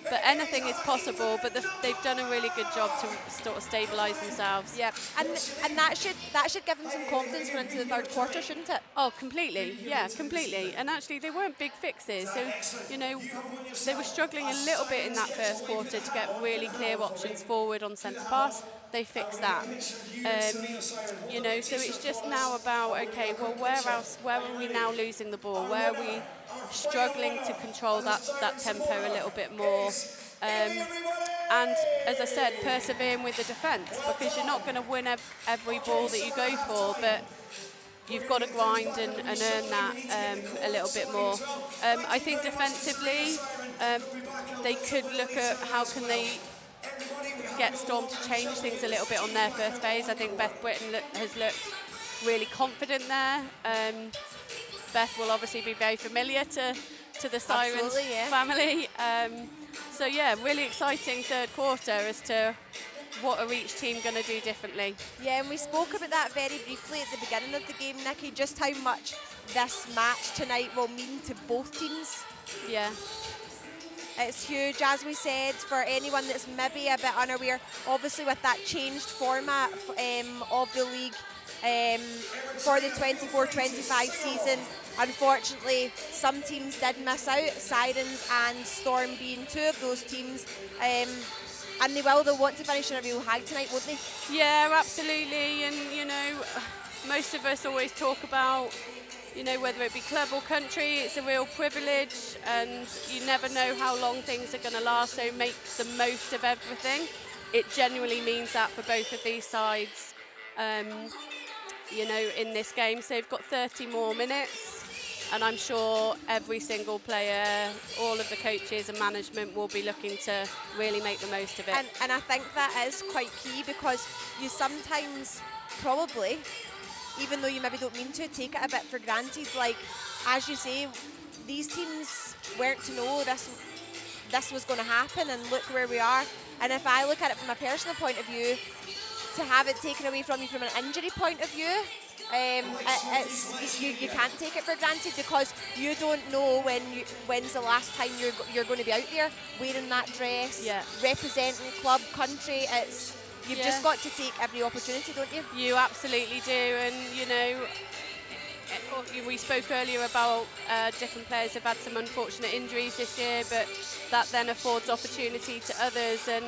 But anything is possible, but they've done a really good job to sort of stabilise themselves. Yeah, and that should give them some confidence going into the third quarter, shouldn't it? Oh, completely, yeah, completely. And actually they weren't big fixes, so, you know, they were struggling a little bit in that first quarter to get really clear options forward on centre pass. They fixed that. You know, so it's just now about, okay, well, where are we now losing the ball? Where are we struggling to control that tempo a little bit more? And as I said, persevering with the defence, because you're not going to win every ball that you go for, but you've got to grind and earn that a little bit more. I think defensively, they could look at how can they get Storm to change things a little bit on their first phase. I think Beth Britton has looked really confident there. Beth will obviously be very familiar to the Sirens family. So yeah, really exciting third quarter as to what are each team going to do differently. Yeah, and we spoke about that very briefly at the beginning of the game, Nikki, just how much this match tonight will mean to both teams. Yeah. It's huge, as we said, for anyone that's maybe a bit unaware, obviously with that changed format of the league for the 24-25 season. Unfortunately, some teams did miss out, Sirens and Storm being two of those teams. And they'll want to finish on a real high tonight, won't they? Yeah, absolutely. And, you know, most of us always talk about, you know, whether it be club or country, it's a real privilege, and you never know how long things are going to last, so make the most of everything. It genuinely means that for both of these sides, you know, in this game. So they've got 30 more minutes, and I'm sure every single player, all of the coaches and management will be looking to really make the most of it. And I think that is quite key, because you sometimes probably, even though you maybe don't mean to, take it a bit for granted. Like, as you say, these teams weren't to know this was going to happen, and look where we are. And if I look at it from a personal point of view, to have it taken away from you from an injury point of view, you can't take it for granted, because you don't know when's the last time you're going to be out there wearing that dress, representing club, country. You've just got to take every opportunity, don't you? You absolutely do, and you know, we spoke earlier about different players have had some unfortunate injuries this year, but that then affords opportunity to others, and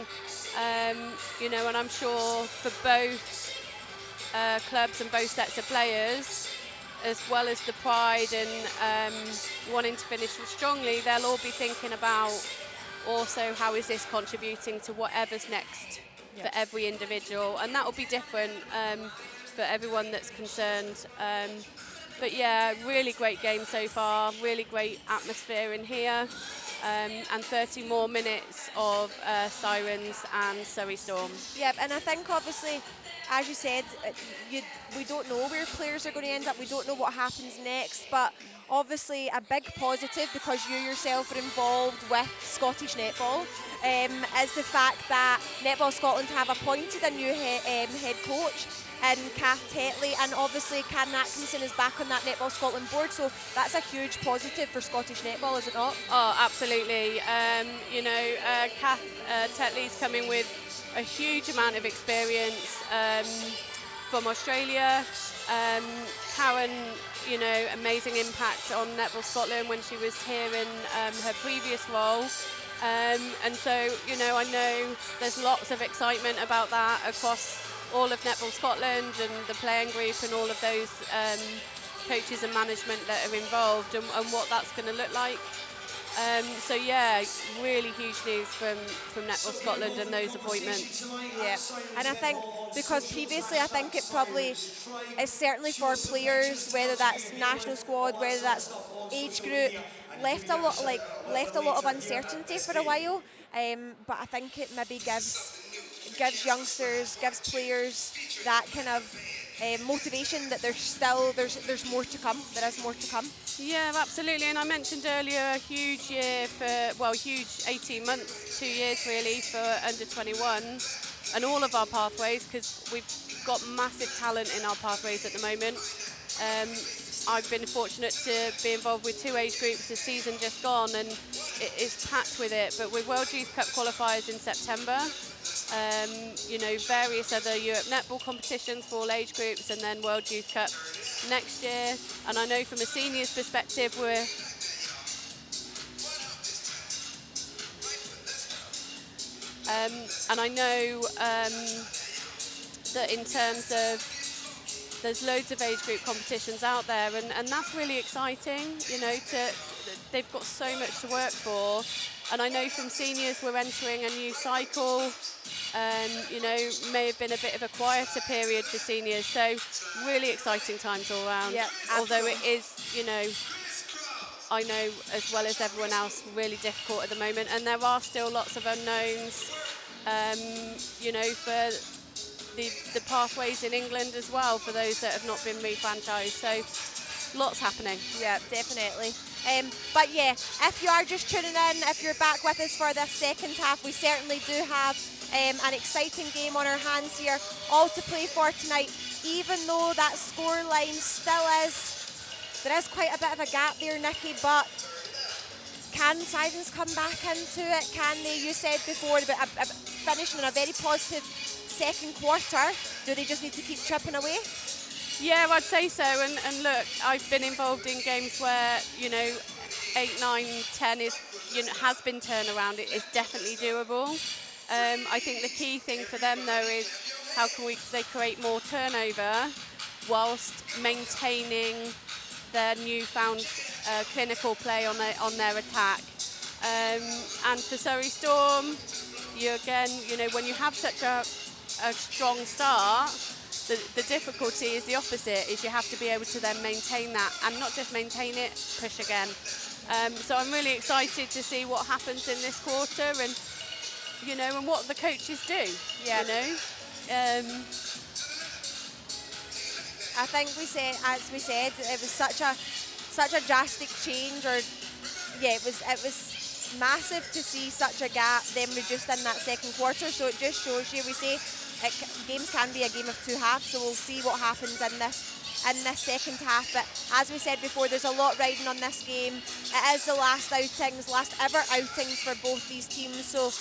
you know, and I'm sure for both clubs and both sets of players, as well as the pride and wanting to finish strongly, they'll all be thinking about also how is this contributing to whatever's next for every individual, and that will be different for everyone that's concerned. But yeah, really great game so far, really great atmosphere in here, and 30 more minutes of Sirens and Surrey Storm. Yeah, and I think obviously as you said, we don't know where players are going to end up. We don't know what happens next, but obviously a big positive, because you yourself are involved with Scottish netball, is the fact that Netball Scotland have appointed a new head coach in Kath Tetley, and obviously Karen Atkinson is back on that Netball Scotland board, so that's a huge positive for Scottish netball, is it not? Oh, absolutely. Kath Tetley's coming with a huge amount of experience from Australia. Karen, amazing impact on Netball Scotland when she was here in her previous role. And so, I know there's lots of excitement about that across all of Netball Scotland and the playing group and all of those coaches and management that are involved, and what that's going to look like. So yeah, really huge news from Netball Scotland and those appointments. Yeah, and I think because previously I think it probably is certainly for players, whether that's national squad, whether that's age group, left a lot of uncertainty for a while. But I think it maybe gives youngsters, gives players that kind of motivation that there's more to come. There is more to come. Yeah, absolutely. And I mentioned earlier a huge year huge 18 months, 2 years really for under 21s and all of our pathways, because we've got massive talent in our pathways at the moment. I've been fortunate to be involved with 2 age groups this season just gone, and it is packed with it. But with World Youth Cup qualifiers in September, various other Europe netball competitions for all age groups, and then World Youth Cup next year. And I know from a seniors perspective, and I know that in terms of there's loads of age group competitions out there, and that's really exciting. They've got so much to work for. And I know from seniors we're entering a new cycle. May have been a bit of a quieter period for seniors, so really exciting times all around. Yeah, although it is, I know as well as everyone else, really difficult at the moment, and there are still lots of unknowns, for the pathways in England as well, for those that have not been refranchised. So lots happening. Yeah, definitely. But yeah, if you are just tuning in, if you're back with us for this second half, we certainly do have an exciting game on our hands here, all to play for tonight. Even though that score line still there is quite a bit of a gap there, Nikki, but can Sirens come back into it? Can they? You said before about finishing in a very positive second quarter. Do they just need to keep chipping away? Yeah, I'd say so. And look, I've been involved in games where 8, 9, 10 has been turned around. It is definitely doable. I think the key thing for them though is how can they create more turnover whilst maintaining their newfound clinical play on their attack. And for Surrey Storm, when you have such a strong start, the difficulty is the opposite, is you have to be able to then maintain that, and not just maintain it, push again. So I'm really excited to see what happens in this quarter, and and what the coaches do. Yeah. I think as we said, it was such a drastic change, it was massive to see such a gap then reduced in that second quarter. So it just shows you, we say games can be a game of 2 halves, so we'll see what happens in this second half. But as we said before, there's a lot riding on this game. It is the last ever outings for both these teams, so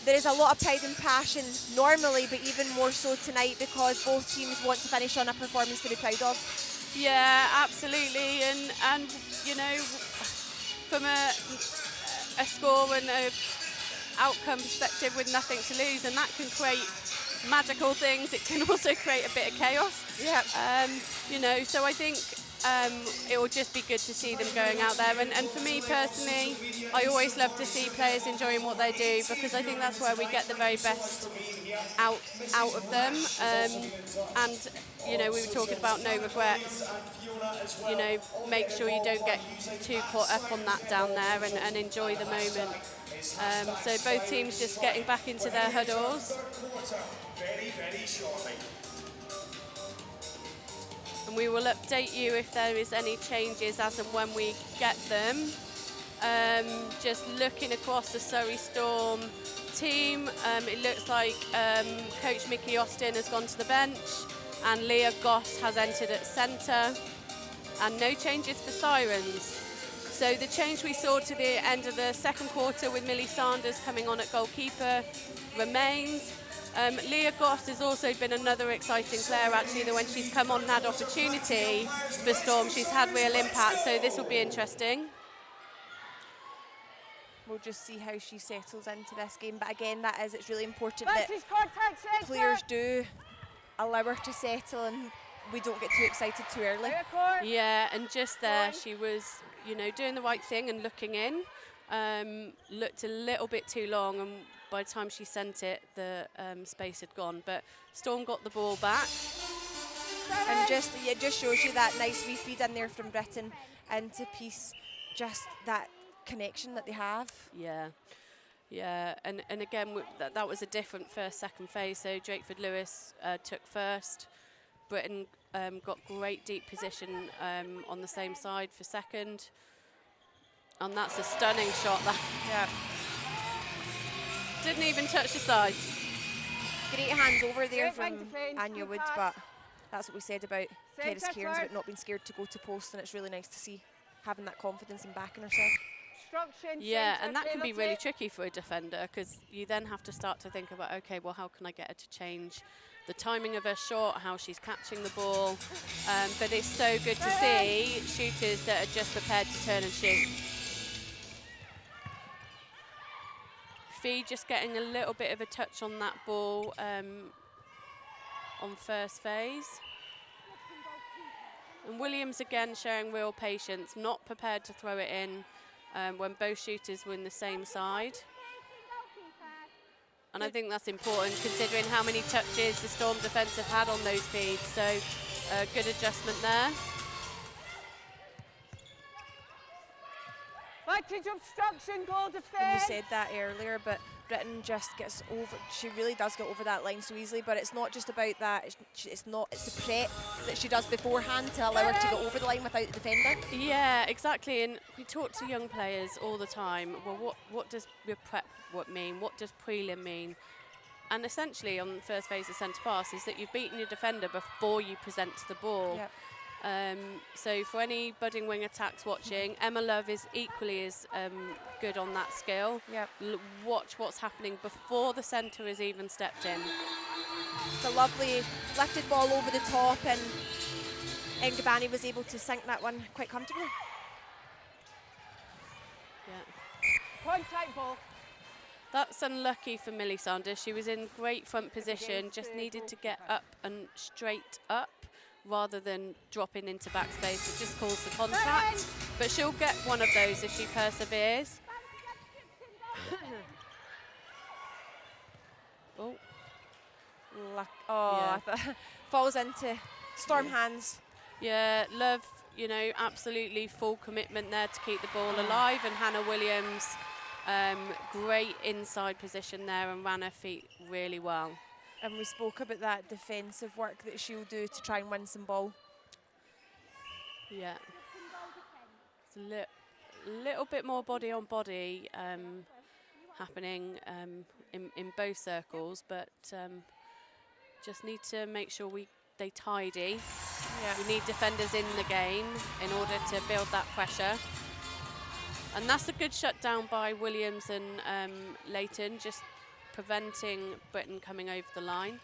there is a lot of pride and passion normally, but even more so tonight, because both teams want to finish on a performance to be proud of. Yeah, absolutely, and from a score and a outcome perspective with nothing to lose, and that can create magical things. It can also create a bit of chaos. Yeah. So I think it will just be good to see them going out there. And for me personally, I always love to see players enjoying what they do, because I think that's where we get the very best out of them. And, you know, we were talking about no regrets. You know, make sure you don't get too caught up on that down there, and enjoy the moment. So both teams just getting back into their huddles. Very, very shortly. And we will update you if there is any changes as and when we get them. Just looking across the Surrey Storm team, it looks like Coach Mickey Austin has gone to the bench, and Leah Goss has entered at centre, and no changes for Sirens. So the change we saw to the end of the second quarter with Millie Sanders coming on at goalkeeper remains. Leah Goss has also been another exciting player, actually, that when she's come on and had opportunity for Storm, she's had real impact, so this will be interesting. We'll just see how she settles into this game. But again, it's really important that Practice contact centre. players do allow her to settle and we don't get too excited too early. Clear court. Yeah, and just there she was, you know, doing the right thing and looking in. Looked a little bit too long, and by the time she sent it, the space had gone. But Storm got the ball back. And it just shows you that nice wee feed in there from Britain into Peace, just that connection that they have. Yeah, yeah, and again, that was a different second phase. So Drakeford Lewis took first. Britain got great deep position on the same side for second. And that's a stunning shot. That Yeah. didn't even touch the sides. Great hands over there Great wing from defence, Anya good Wood, pass. but that's what we said about Centre Keris Cairns forward. about not being scared to go to post, and it's really nice to see having that confidence and backing herself. Obstruction, Yeah, centre, and that can be really penalty. tricky for a defender, because you then have to start to think about, okay, well, how can I get her to change the timing of her shot, how she's catching the ball. But it's so good to see shooters that are just prepared to turn and shoot. Fee just getting a little bit of a touch on that ball on first phase. And Williams again showing real patience, not prepared to throw it in when both shooters were in the same side. And I think that's important considering how many touches the Storm defence have had on those feeds. So good adjustment there. Advantage obstruction, goal And you defence. said that earlier, but Britain just gets over, she really does get over that line so easily, but it's not just about that, it's the prep that she does beforehand to allow her to get over the line without the defender. Yeah, exactly, and we talk to young players all the time, well, what does your prep mean? What does prelim mean? And essentially on the first phase of centre pass is that you've beaten your defender before you present the ball. Yep. So for any budding wing attacks watching, Emma Love is equally as good on that skill. Yep. Watch what's happening before the centre has even stepped in. It's a lovely lifted ball over the top, and Ngabani was able to sink that one quite comfortably. Yeah. Contact ball. That's unlucky for Millie Sanders. She was in great front position, just needed to get up and straight up rather than dropping into backspace. It just calls the contact. But she'll get one of those if she perseveres. Oh. Oh, Yeah. falls into Storm hands. Yeah, Love, you know, absolutely full commitment there to keep the ball alive. And Hannah Williams, great inside position there and ran her feet really well. And we spoke about that defensive work that she'll do to try and win some ball. Yeah. It's a little bit more body on body happening in both circles, but just need to make sure they tidy. Yeah. We need defenders in the game in order to build that pressure. And that's a good shutdown by Williams and Leighton, just preventing Britain coming over the line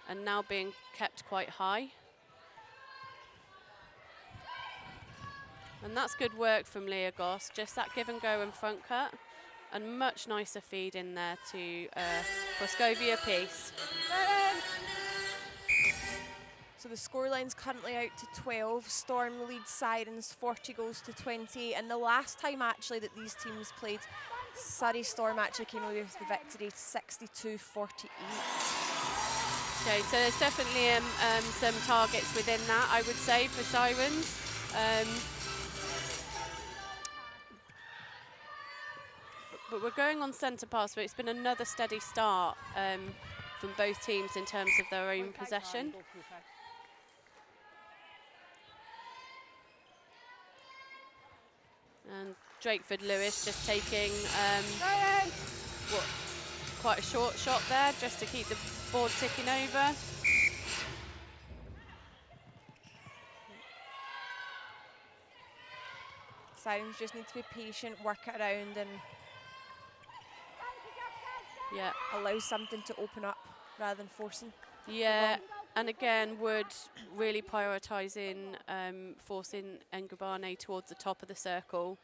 and now being kept quite high. And that's good work from Leah Goss, just that give and go and front cut, and much nicer feed in there to Proscovia Peace. So the scoreline's currently out to 12. Storm leads Sirens 40 goals to 20. And the last time actually that these teams played, Surrey Storm actually came away with the victory, 62-48. Okay, so there's definitely some targets within that, I would say, for Sirens. But we're going on centre pass, but it's been another steady start from both teams in terms of their own possession. And Drakeford Lewis just taking quite a short shot there just to keep the board ticking over. Sirens just need to be patient, work it around and allow something to open up rather than forcing. Yeah, and again, Wood really prioritising forcing Ngubane towards the top of the circle.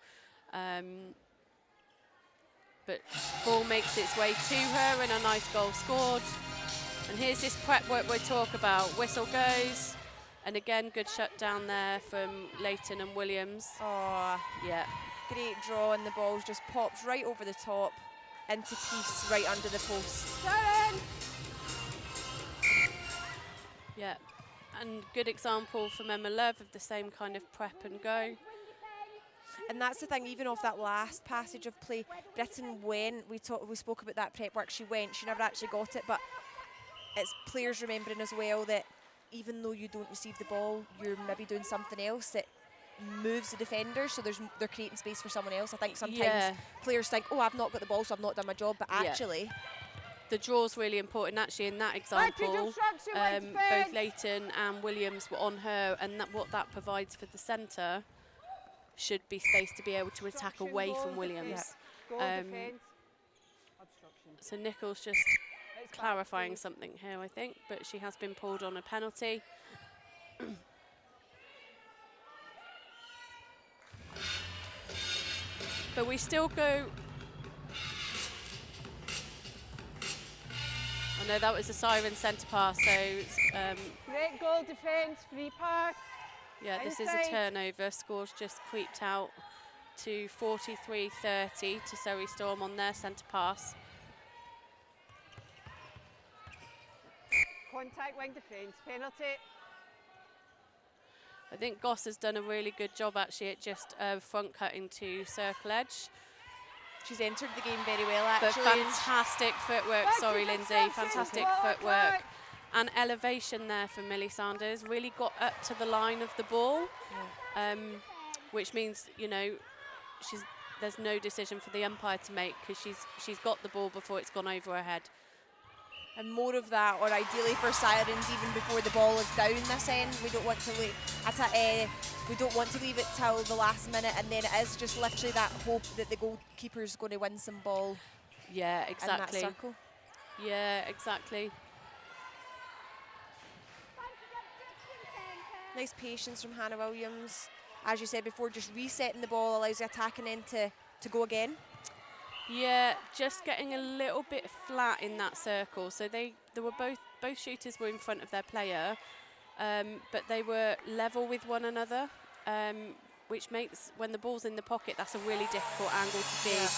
But ball makes its way to her and a nice goal scored. And here's this prep work we talk about. Whistle goes. And again, good shutdown there from Leighton and Williams. Oh, yeah. Great draw, and the ball's just popped right over the top into piece right under the post. Yeah, and good example from Emma Love of the same kind of prep and go. And that's the thing, even off that last passage of play, Britton went, we spoke about that prep work, she never actually got it, but it's players remembering as well that even though you don't receive the ball, you're maybe doing something else that moves the defender, so they're creating space for someone else. I think sometimes players think, oh, I've not got the ball, so I've not done my job, but actually... The draw's really important. Actually, in that example, both Leighton and Williams were on her, and what that provides for the centre should be space to be able to attack away from Williams. So Nichols just clarifying something here, I think, but she has been pulled on a penalty. But we still go... I know that was a Siren centre pass, so... Great goal defence, free pass. Yeah, this is a turnover. Scores just creeped out to 43-30 to Surrey Storm on their centre pass. Contact wing defence, penalty. I think Goss has done a really good job actually at just front cutting to circle edge. She's entered the game very well actually. But fantastic footwork, sorry Lindsay, fantastic footwork. And elevation there from Millie Sanders, really got up to the line of the ball, which means, you know, there's no decision for the umpire to make because she's got the ball before it's gone over her head. And more of that, or ideally for Sirens, even before the ball is down this end. We don't want to we don't want to leave it till the last minute, and then it is just literally that hope that the goalkeeper's going to win some ball. Yeah, exactly. In that circle. Yeah, exactly. Nice patience from Hannah Williams. As you said before, just resetting the ball allows the attacking end to go again. Yeah, just getting a little bit flat in that circle. So they were both shooters were in front of their player, but they were level with one another, which makes when the ball's in the pocket, that's a really difficult angle to feed.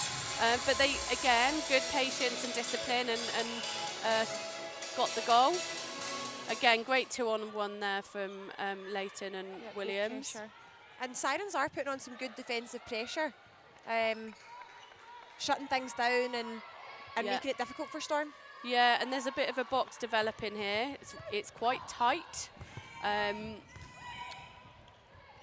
Yeah. But they again, good patience and discipline, and got the goal. Again, great 2-on-1 there from Leighton and Williams. And Sirens are putting on some good defensive pressure. Shutting things down and making it difficult for Storm. Yeah, and there's a bit of a box developing here. It's quite tight,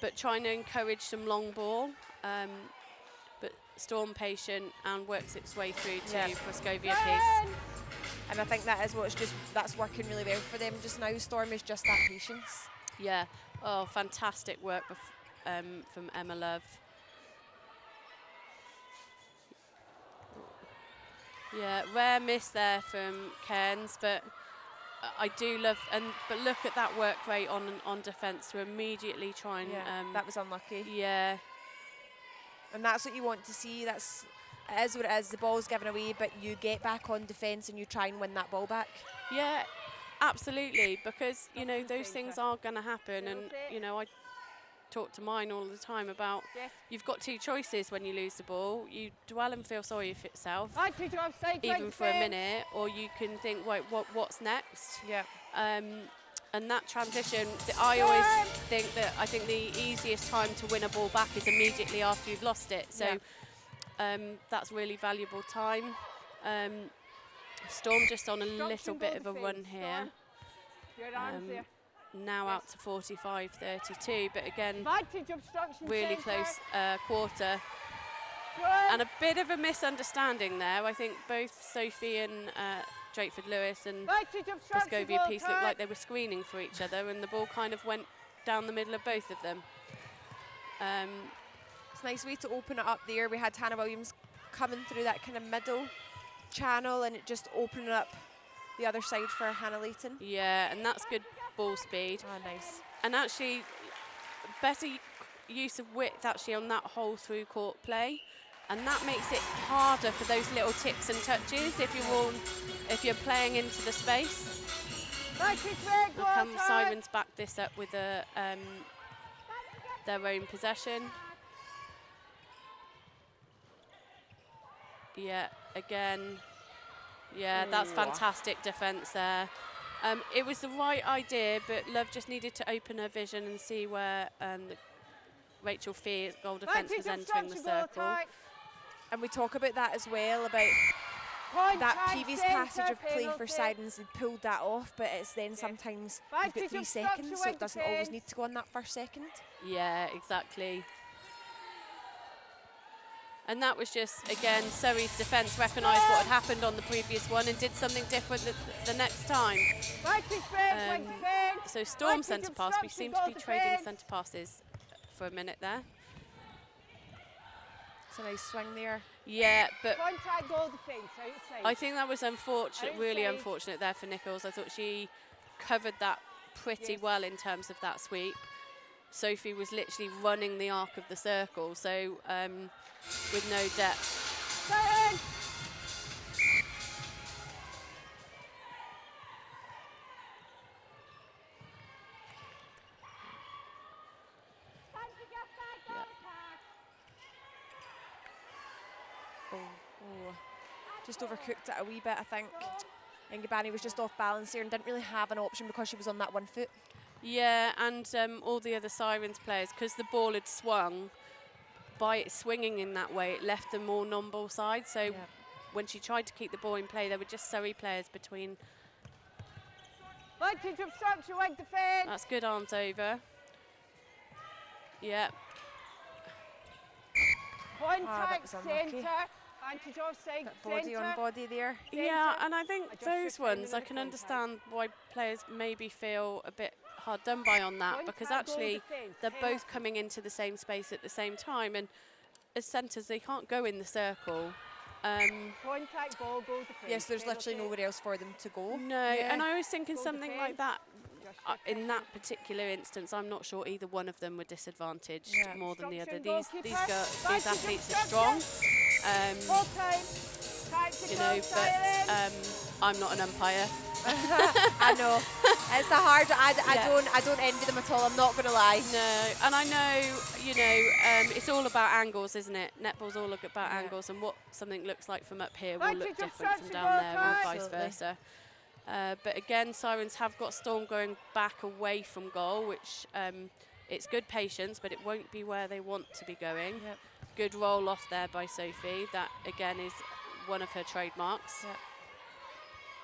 but trying to encourage some long ball. But Storm patient and works its way through to Proscovia piece. And I think that is that's working really well for them just now. Storm is just that patience. Yeah. Oh, fantastic work from Emma Love. Yeah, rare miss there from Cairns, but I do love but look at that work rate on defence to immediately try and that was unlucky. Yeah. And that's what you want to see. It is what it is. The ball's given away, but you get back on defence and you try and win that ball back. Yeah, Absolutely, because, you know, those things are going to happen. And, you know, I talk to mine all the time about you've got two choices when you lose the ball. You dwell and feel sorry for yourself, even for a minute, or you can think, wait, what's next? Yeah. And that transition, I always think that I think the easiest time to win a ball back is immediately after you've lost it. So that's really valuable time. Storm just on a little bit of a run here. Now out to 45-32, but again, really close quarter. And a bit of a misunderstanding there. I think both Sophie and Drakeford Lewis and Muscovia Peace looked like they were screening for each other, and the ball kind of went down the middle of both of them. It's a nice way to open it up there. We had Hannah Williams coming through that kind of middle channel, and it just opened up the other side for Hannah Layton. Yeah, and that's good ball speed. Oh, nice. And actually, better use of width actually on that whole through court play, and that makes it harder for those little tips and touches if you're playing into the space. Now can Sirens back this up with their own possession? Yeah, again. Yeah, that's fantastic defence there. It was the right idea, but Love just needed to open her vision and see where Rachel Fee's goal defence was entering the circle. And we talk about that as well, about that previous passage of play for Sirens. They pulled that off, but it's then sometimes you've got 3 seconds, so it doesn't always need to go on that first second. Yeah, exactly. And that was just, again, Surrey's defence recognised what had happened on the previous one and did something different the next time. So Storm centre pass, we seem to be trading centre passes for a minute there. It's a nice swing there. Yeah, but Contact goal defence outside. I think that was unfortunate, really unfortunate there for Nichols. I thought she covered that pretty well in terms of that sweep. Sophie was literally running the arc of the circle, so with no depth. Just overcooked it a wee bit, I think. Ngabani was just off balance here and didn't really have an option because she was on that 1 foot. Yeah, and all the other Sirens players, because the ball had swung, by it swinging in that way, it left them more non-ball side. So when she tried to keep the ball in play, there were just Surrey players between. That's good arms over. Yeah. Contact centre. Body on body there. Yeah, and I think those ones, I can understand why players maybe feel a bit hard done by on that, because actually they're both coming into the same space at the same time, and as centres they can't go in the circle. Contact ball, goal defence. Yes, there's literally nowhere else for them to go. No, and I was thinking something like that. In that particular instance, I'm not sure either one of them were disadvantaged more than the other. These athletes are strong. You know, but I'm not an umpire. I know. It's a hard. I don't envy them at all. I'm not going to lie. No, and I know, you know, it's all about angles, isn't it? Netball's all about angles, and what something looks like from up here will look different from down there, or vice versa. But again, Sirens have got Storm going back away from goal, which it's good patience, but it won't be where they want to be going. Yep. Good roll off there by Sophie. That again is one of her trademarks. Yep.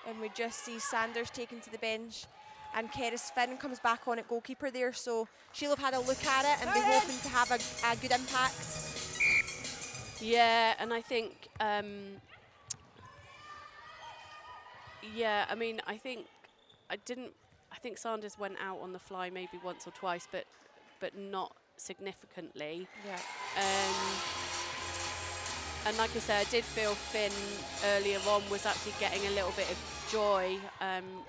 And we just see Sanders taken to the bench, and Keris Finn comes back on at goalkeeper there, so she'll have had a look at it and be hoping to have a good impact. Yeah, and I think yeah, I mean, I think Sanders went out on the fly maybe once or twice, but not significantly. Yeah. And like I said, I did feel Finn earlier on was actually getting a little bit of joy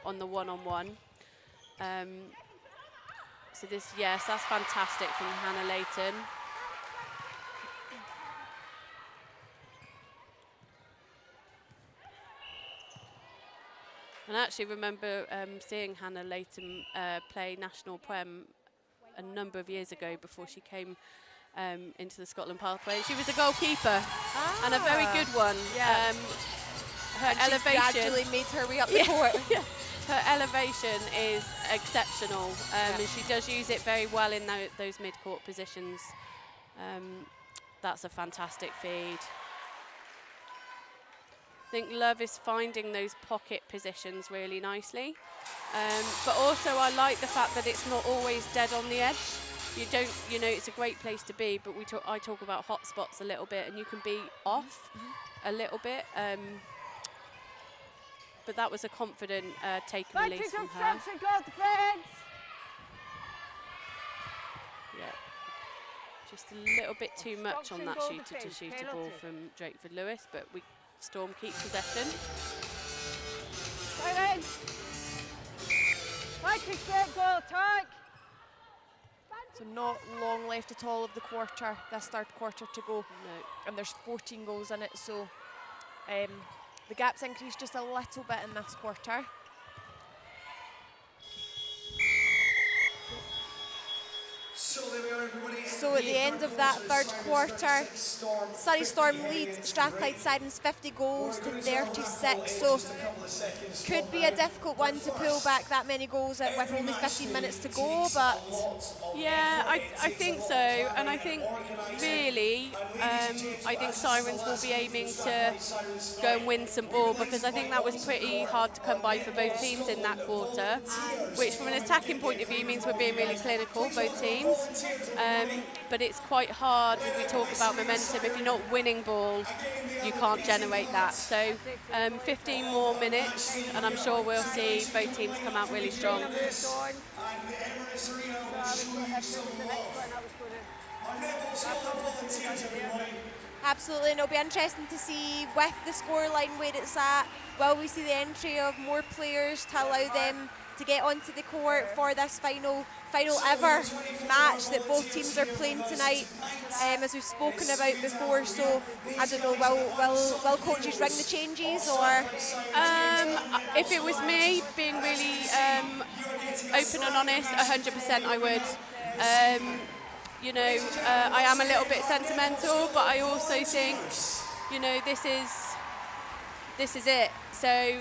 on the one-on-one. So yes, that's fantastic from Hannah Layton. And I actually remember seeing Hannah Leighton play National Prem a number of years ago before she came into the Scotland pathway. She was a goalkeeper and a very good one. Yeah. Her elevation gradually made her way up the court. Her elevation is exceptional, and she does use it very well in those mid-court positions. That's a fantastic feed. I think Love is finding those pocket positions really nicely, but also I like the fact that it's not always dead on the edge. You know, it's a great place to be, but I talk about hot spots a little bit, and you can be off a little bit. But that was a confident taken release from her. Yeah, just a little bit too much on that shooter-to-shooter ball from Drakeford Lewis, but Storm keep possession. So not long left at all of the quarter, this third quarter to go. No. And there's 14 goals in it, so the gap's increased just a little bit in this quarter. So at the end of that third quarter, Surrey Storm leads Strathclyde Sirens 50 goals to 36. So could be a difficult one to pull back that many goals with only 15 minutes to go. But yeah, I think so, and I think really, I think Sirens will be aiming to go and win some ball, because I think that was pretty hard to come by for both teams in that quarter, which from an attacking point of view means we're being really clinical, both teams. But it's quite hard when we talk about momentum. If you're not winning ball, you can't generate that. So 15 more minutes, and I'm sure we'll see both teams come out really strong. Absolutely, and it'll be interesting to see with the scoreline where it's at. Will we see the entry of more players to allow them to get onto the court for this final ever match that both teams are playing tonight, as we've spoken about before? So I don't know, will coaches ring the changes, or? If it was me, being really open and honest, 100% I would. You know, I am a little bit sentimental, but I also think, you know, this is it. So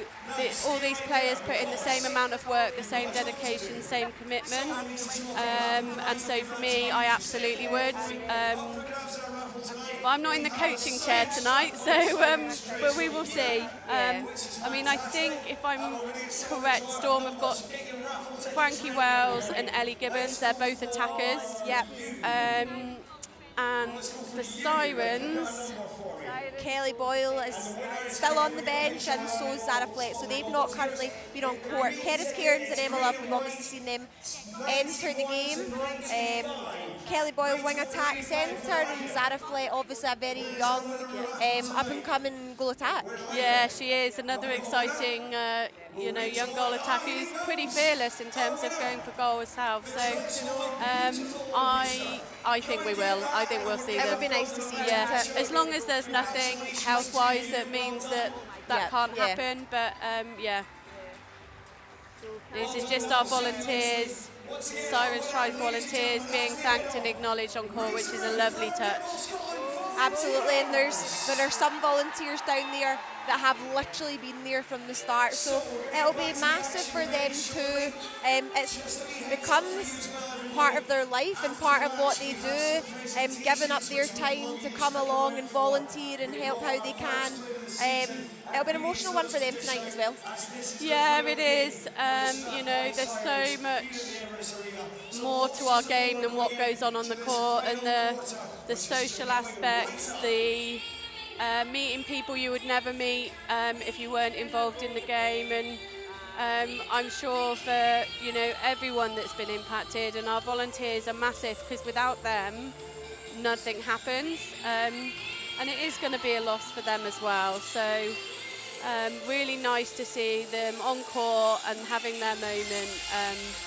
all these players put in the same amount of work, the same dedication, same commitment, and so for me, I absolutely would. But I'm not in the coaching chair tonight, so but we will see. I mean, I think if I'm correct, Storm have got Frankie Wells and Ellie Gibbons. They're both attackers. Yep. And for Sirens, Kelly Boyle is still on the bench, and so is Zara Flett, so they've not currently been on court. Keris Cairns and Emma Love, we've obviously seen them enter the game. Kelly Boyle, wing attack centre, and Zara Flett, obviously a very young, up-and-coming goal attack. Yeah, she is another exciting, you know, young goal attacker who's pretty fearless in terms of going for goal herself. So I think we will. I think we'll see them. It would be nice to see. Yeah, as long as there's nothing health-wise that means that can't happen. But yeah, these are just our volunteers. Sirens Tribe volunteers being thanked and acknowledged on court, which is a lovely touch. Absolutely, and there are some volunteers down there that have literally been there from the start, so it'll be massive for them to, it becomes part of their life and part of what they do, giving up their time to come along and volunteer and help how they can. It'll be an emotional one for them tonight as well. Yeah, it is. You know, there's so much more to our game than what goes on the court, and the social aspects, the meeting people you would never meet if you weren't involved in the game, and I'm sure for, you know, everyone that's been impacted, and our volunteers are massive, because without them nothing happens, and it is going to be a loss for them as well. So really nice to see them on court and having their moment,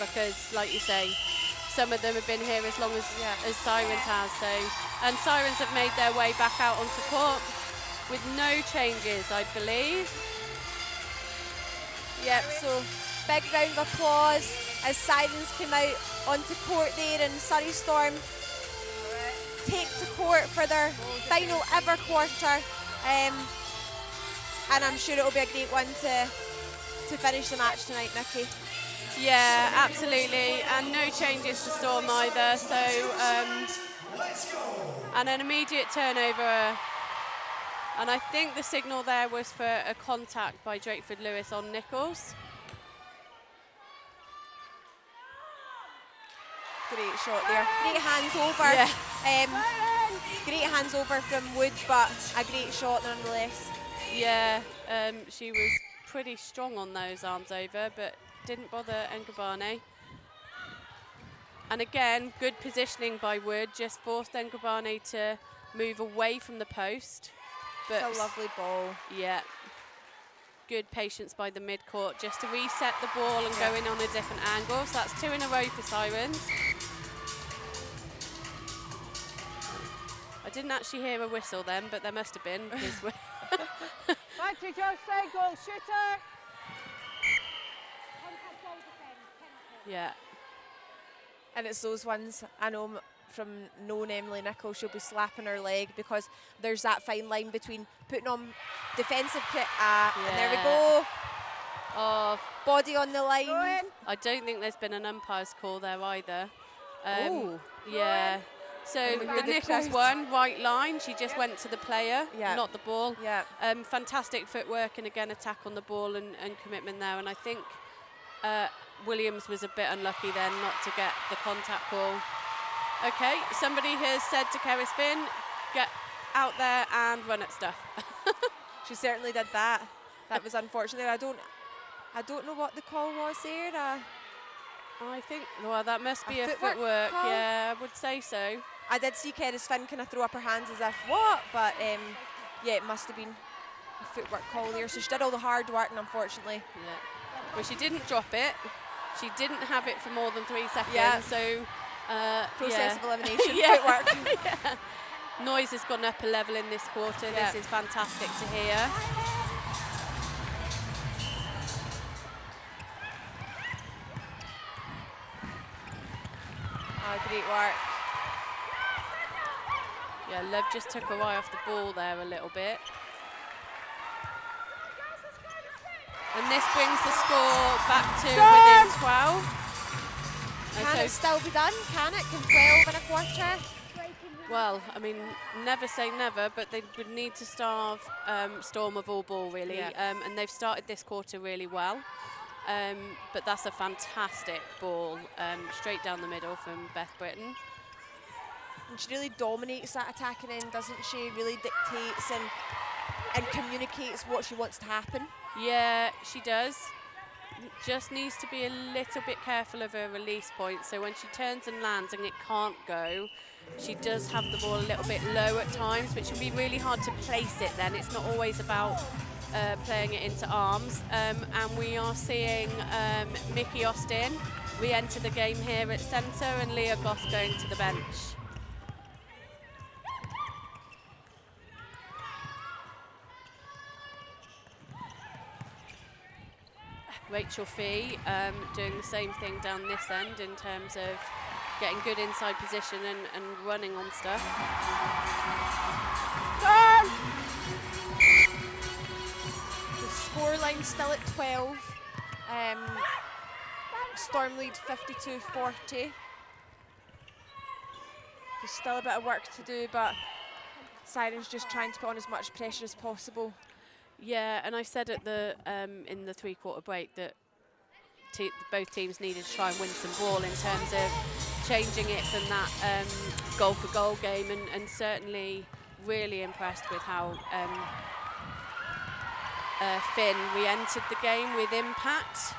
because like you say, some of them have been here as long as Sirens has. So, and Sirens have made their way back out onto court with no changes, I believe. Yep, so big round of applause as Sirens came out onto court there, and Surrey Storm take to court for their final ever quarter. And I'm sure it'll be a great one to finish the match tonight, Nikki. Yeah, absolutely, and no changes to Storm either. So, and an immediate turnover. And I think the signal there was for a contact by Drakeford Lewis on Nichols. Great shot there. Great hands over. Yeah. Great hands over from Wood, but a great shot nonetheless. Yeah, she was pretty strong on those arms over, but didn't bother Ngabane. And again, good positioning by Wood, just forced Ngabane to move away from the post. But it's a lovely ball. Yeah. Good patience by the mid-court just to reset the ball and go in on a different angle. So that's 2 in a row for Sirens. I didn't actually hear a whistle then, but there must have been. Because Back to Jose, goal shooter. Yeah. And it's those ones, I know from knowing Emily Nichols, she'll be slapping her leg because there's that fine line between putting on defensive and there we go. Oh, body on the line. I don't think there's been an umpire's call there either. Oh. Yeah. So the Nichols one, right line, she just went to the player, not the ball. Yeah. Fantastic footwork and again attack on the ball and commitment there. And I think Williams was a bit unlucky then not to get the contact call. Okay, somebody has said to Keris Finn, get out there and run at stuff. She certainly did that. That was unfortunate. I don't know what the call was there. I think, well, that must be a footwork. Yeah, I would say so. I did see Keris Finn kind of throw up her hands as if, what? But yeah, it must have been a footwork call there. So she did all the hard work, and unfortunately. Yeah. Well, she didn't drop it. She didn't have it for more than 3 seconds. Yeah. So. Process of elimination, footwork. Yeah. Noise has gone up a level in this quarter. Yeah. This is fantastic to hear. Oh, great work. Yeah, Love just took her eye off the ball there a little bit. And this brings the score back to within 12. Can it still be done? Can it? Can 12 in a quarter? Well, I mean, never say never, but they would need to starve Storm of all ball, really. Yeah. And they've started this quarter really well. But that's a fantastic ball, straight down the middle from Beth Britton. And she really dominates that attacking end, doesn't she? Really dictates and communicates what she wants to happen. Yeah, she does. Just needs to be a little bit careful of her release point. So when she turns and lands and it can't go, she does have the ball a little bit low at times, which can be really hard to place it then. It's not always about playing it into arms. And we are seeing Mickey Austin re-enter the game here at centre and Leah Goss going to the bench. Rachel Fee doing the same thing down this end in terms of getting good inside position and running on stuff. The scoreline still at 12. Storm lead 52-40. There's still a bit of work to do, but Sirens just trying to put on as much pressure as possible. Yeah, and I said at the in the three-quarter break that both teams needed to try and win some ball in terms of changing it from that goal-for-goal game, and certainly really impressed with how Finn re-entered the game with impact.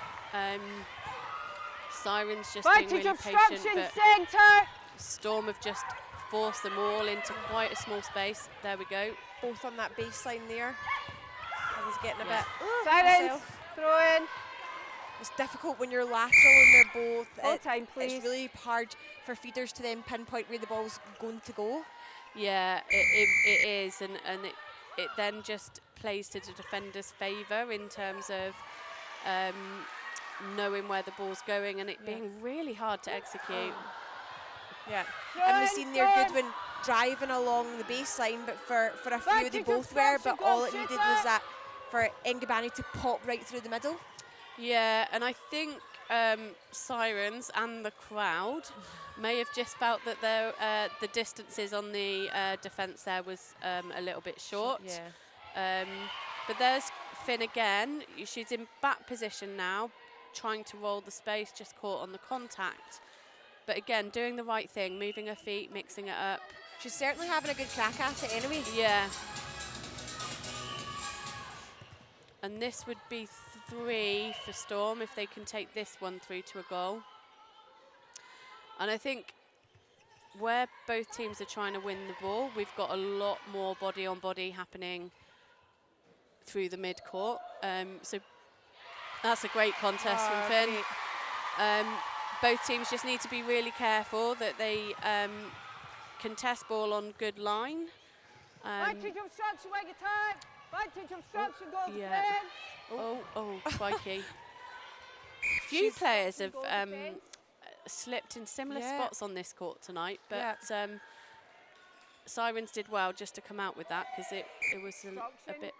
Sirens just being really patient, but Storm have just forced them all into quite a small space. There we go. Both on that baseline there. I was getting a bit. Silence, throw in. It's difficult when you're lateral and they're both. Full time, please. It's really hard for feeders to then pinpoint where the ball's going to go. Yeah, it is, and it then just plays to the defender's favour in terms of knowing where the ball's going and it being really hard to execute. Yeah, and we've seen there Goodwin driving along the baseline, but for a few they both were, but all it needed was that for Ngabani to pop right through the middle. Yeah, and I think Sirens and the crowd may have just felt that the distances on the defence there was a little bit short. Yeah. But there's Finn again. She's in back position now, trying to roll the space, just caught on the contact. But again, doing the right thing, moving her feet, mixing it up. She's certainly having a good crack at it anyway. Yeah. And this would be 3 for Storm if they can take this one through to a goal. And I think where both teams are trying to win the ball, we've got a lot more body on body happening through the mid-court. So that's a great contest from Finn. Both teams just need to be really careful that they contest ball on good line. Yeah. Oh, crikey. Few players have slipped in similar spots on this court tonight, but Sirens did well just to come out with that because it was a bit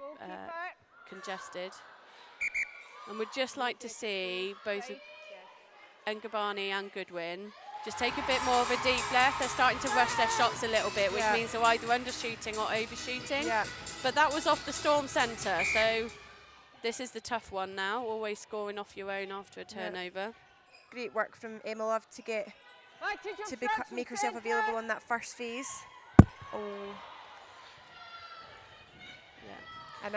congested. And we'd just like to see both Ngabani and Goodwin just take a bit more of a deep breath. They're starting to rush their shots a little bit, which means they're either undershooting or overshooting. Yeah. But that was off the Storm centre, so this is the tough one now, always scoring off your own after a turnover. Great work from Emma Love to get make herself available on that first phase. Oh. Yeah. And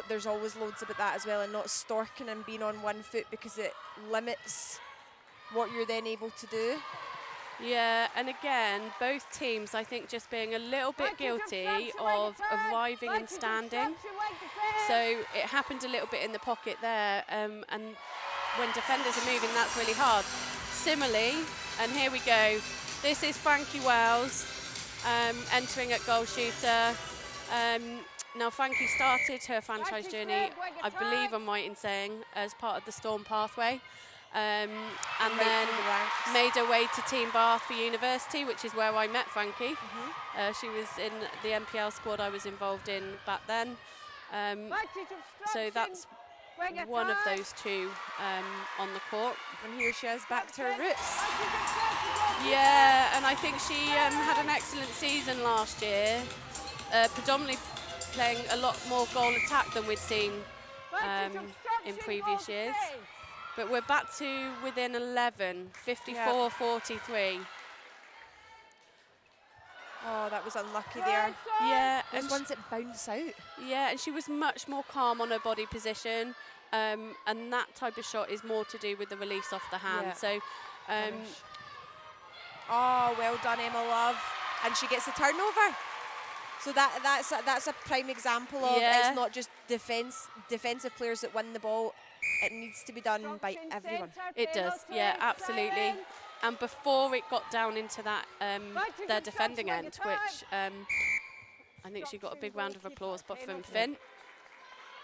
there's always loads about that as well, and not storking and being on one foot because it limits what you're then able to do. Yeah, and again, both teams, I think, just being a little bit guilty of arriving and standing. So it happened a little bit in the pocket there, and when defenders are moving, that's really hard. Similarly, and here we go, this is Frankie Wells entering at goal shooter. Now, Frankie started her franchise journey, I believe I'm right in saying, as part of the Storm pathway. And then made her way to Team Bath for university, which is where I met Frankie. She was in the NPL squad I was involved in back then. So that's one of those two on the court. And here she is back to her roots. Yeah, and I think she had an excellent season last year, predominantly playing a lot more goal attack than we'd seen in previous years. But we're back to within 11, 54-43. Oh, that was unlucky there. Yeah. There's ones that bounce out. Yeah, and she was much more calm on her body position. And that type of shot is more to do with the release off the hand. So, oh, well done, Emma Love. And she gets a turnover. So that's a prime example of it's not just defensive players that win the ball. It needs to be done by everyone. It does, yeah, absolutely. And before it got down into that, their defending end, which I think she got a big round of applause from Finn.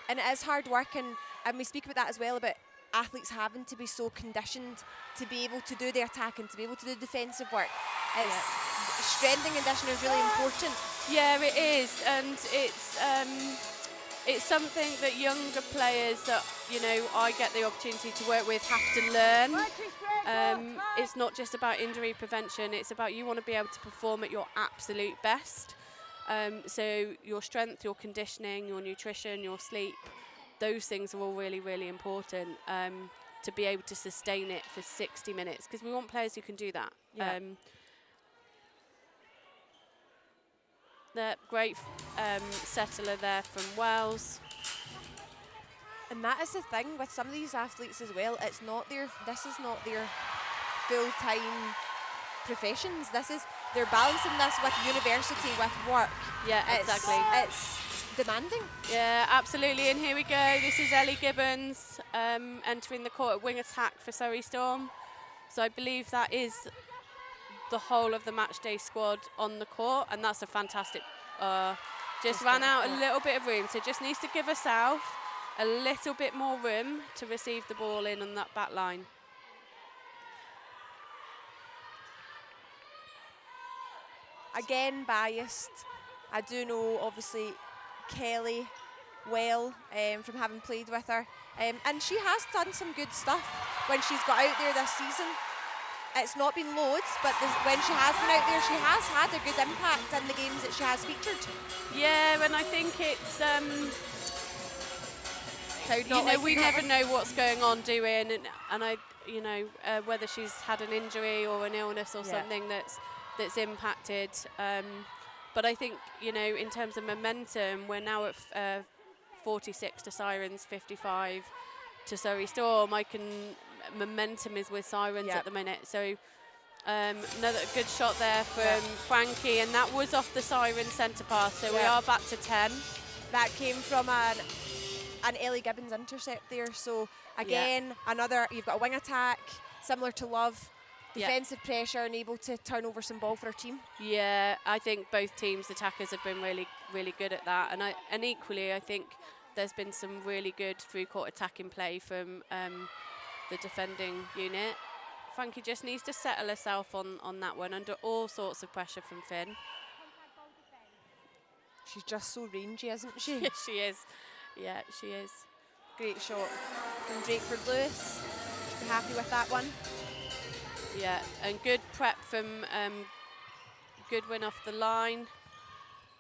And it is hard work, and we speak about that as well, about athletes having to be so conditioned to be able to do the attack and to be able to do defensive work. Strength and conditioning is really important. Yeah, it is, and it's something that younger players that, you know, I get the opportunity to work with have to learn. It's not just about injury prevention, it's about you want to be able to perform at your absolute best. So your strength, your conditioning, your nutrition, your sleep, those things are all really, really important to be able to sustain it for 60 minutes, because we want players who can do that. Yeah. The great settler there from Wells. And that is the thing with some of these athletes as well. This is not their full-time professions. They're balancing this with university, with work. Yeah, exactly. It's demanding. Yeah, absolutely. And here we go. This is Ellie Gibbons entering the court at wing attack for Surrey Storm. So I believe that is the whole of the match day squad on the court, and that's a fantastic just ran out a little bit of room, so just needs to give herself a little bit more room to receive the ball in on that back line. Again, biased. I do know, obviously, Kelly well from having played with her. And she has done some good stuff when she's got out there this season. It's not been loads, but when she has been out there, she has had a good impact in the games that she has featured. Yeah, and I think it's, we never know what's going on, do we? And I, whether she's had an injury or an illness or something that's impacted. But I think, in terms of momentum, we're now at 46 to Sirens, 55 to Surrey Storm. Momentum is with Sirens at the minute. So another good shot there from Frankie, and that was off the Siren centre pass. So we are back to 10. That came from an Ellie Gibbons intercept there. So again, you've got a wing attack, similar to Love. Defensive pressure and able to turn over some ball for her team. Yeah, I think both teams' attackers have been really, really good at that. And equally, I think there's been some really good through-court attacking play from the defending unit. Frankie just needs to settle herself on that one under all sorts of pressure from Finn. She's just so rangy, isn't she? Yes, she is. Yeah, she is. Great shot from Drakeford Lewis. Should be happy with that one. Yeah, and good prep from Goodwin off the line.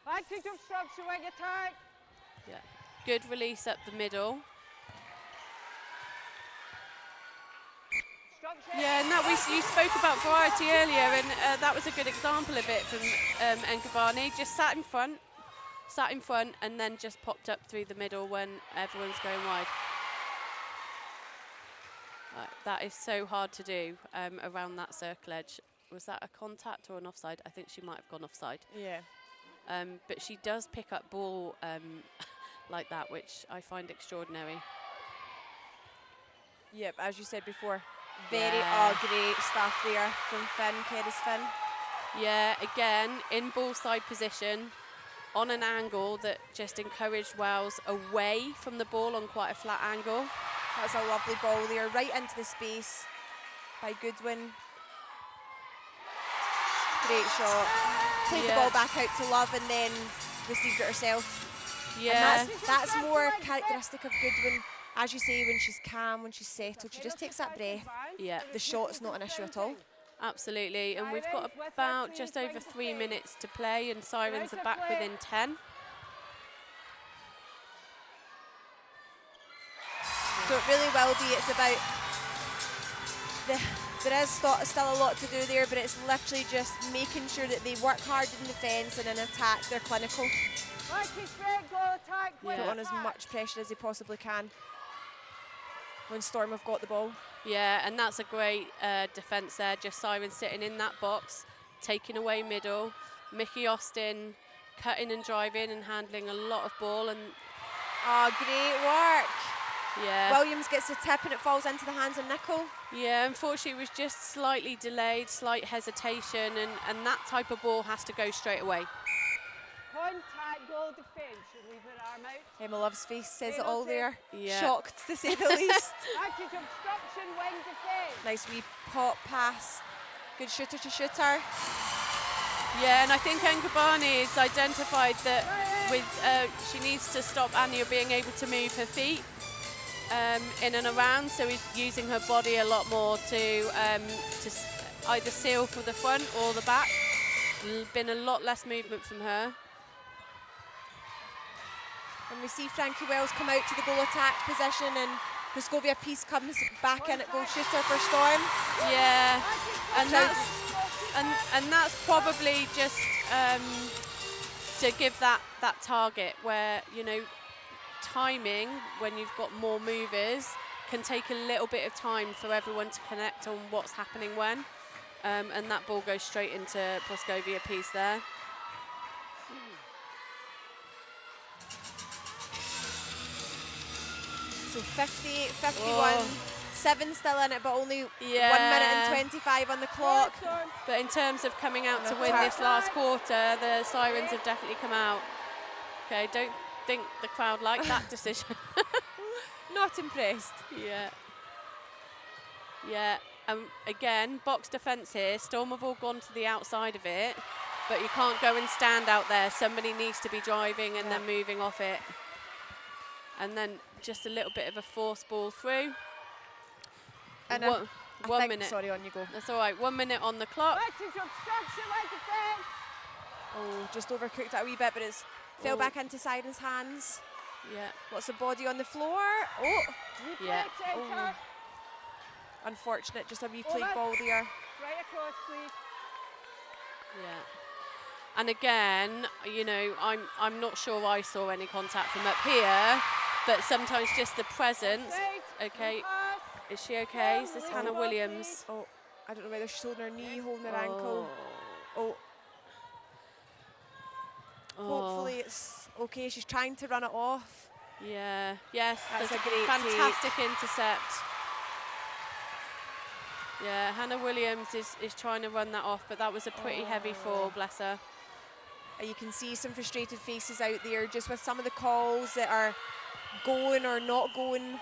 Advantage of structure wing attack. Yeah, good release up the middle. Yeah, and that you spoke about variety earlier, and that was a good example of it from Nkabani. Just sat in front, and then just popped up through the middle when everyone's going wide. That is so hard to do around that circle edge. Was that a contact or an offside? I think she might have gone offside. Yeah. But she does pick up ball like that, which I find extraordinary. Yep, as you said before, great stuff there from Finn, Kerry's Finn. Yeah, again, in ball side position, on an angle that just encouraged Wells away from the ball on quite a flat angle. That's a lovely ball there, right into the space by Goodwin. Great shot. Played the ball back out to Love and then received it herself. Yeah. And that's more characteristic of Goodwin. As you say, when she's calm, when she's settled, she just takes that breath. Yeah. The shot's not an issue at all. Absolutely, and we've got about just over 3 minutes to play, and Sirens are back within 10. So it really will be, it's about, there is still a lot to do there, but it's literally just making sure that they work hard in defence and in attack, they're clinical. Put on as much pressure as they possibly can when Storm have got the ball. Yeah, and that's a great defence there, just Sirens sitting in that box, taking away middle. Mickey Austin cutting and driving and handling a lot of ball. And great work. Yeah. Williams gets the tip and it falls into the hands of Nicole. Yeah, unfortunately it was just slightly delayed, slight hesitation, and that type of ball has to go straight away. Contact goal defence, should leave her arm out. Emma Love's face says it all there. Yeah. Shocked to say the least. Advantage obstruction, wing defence. Nice wee pop pass. Good shooter to shooter. Yeah, and I think Nkabani has identified that with she needs to stop Anya being able to move her feet in and around, so he's using her body a lot more to either seal for the front or the back. Been a lot less movement from her. And we see Frankie Wells come out to the goal attack position, and Praskovia Peace comes back in at goal shooter for Storm. Yeah, and that's probably just to give that target where, you know, timing when you've got more movers can take a little bit of time for everyone to connect on what's happening when, and that ball goes straight into Praskovia Peace there. So 58, 51, 7 still in it, but only 1 minute and 25 on the clock. But in terms of coming out to win this last quarter, the Sirens have definitely come out. Okay, don't think the crowd like that decision. Not impressed. Yeah. Yeah. Again, box defence here. Storm have all gone to the outside of it, but you can't go and stand out there. Somebody needs to be driving and then moving off it. And then just a little bit of a force ball through. And one minute. Sorry, on you go. That's all right. 1 minute on the clock. Oh, just overcooked it a wee bit, but it's fell back into Siren's hands. Yeah. Lots of body on the floor. Oh, Yeah. oh. Unfortunate, just a replay ball there. Right across, please. Yeah. And again, you know, I'm not sure I saw any contact from up here, but sometimes just the presence. Okay. Is she okay? Is this Hannah Williams? Oh, I don't know whether she's holding her knee, holding her ankle. Oh. Hopefully it's okay. She's trying to run it off. Yeah. Yes. That's there's a great fantastic intercept. Yeah, Hannah Williams is trying to run that off, but that was a pretty heavy fall, bless her. You can see some frustrated faces out there just with some of the calls that are going or not going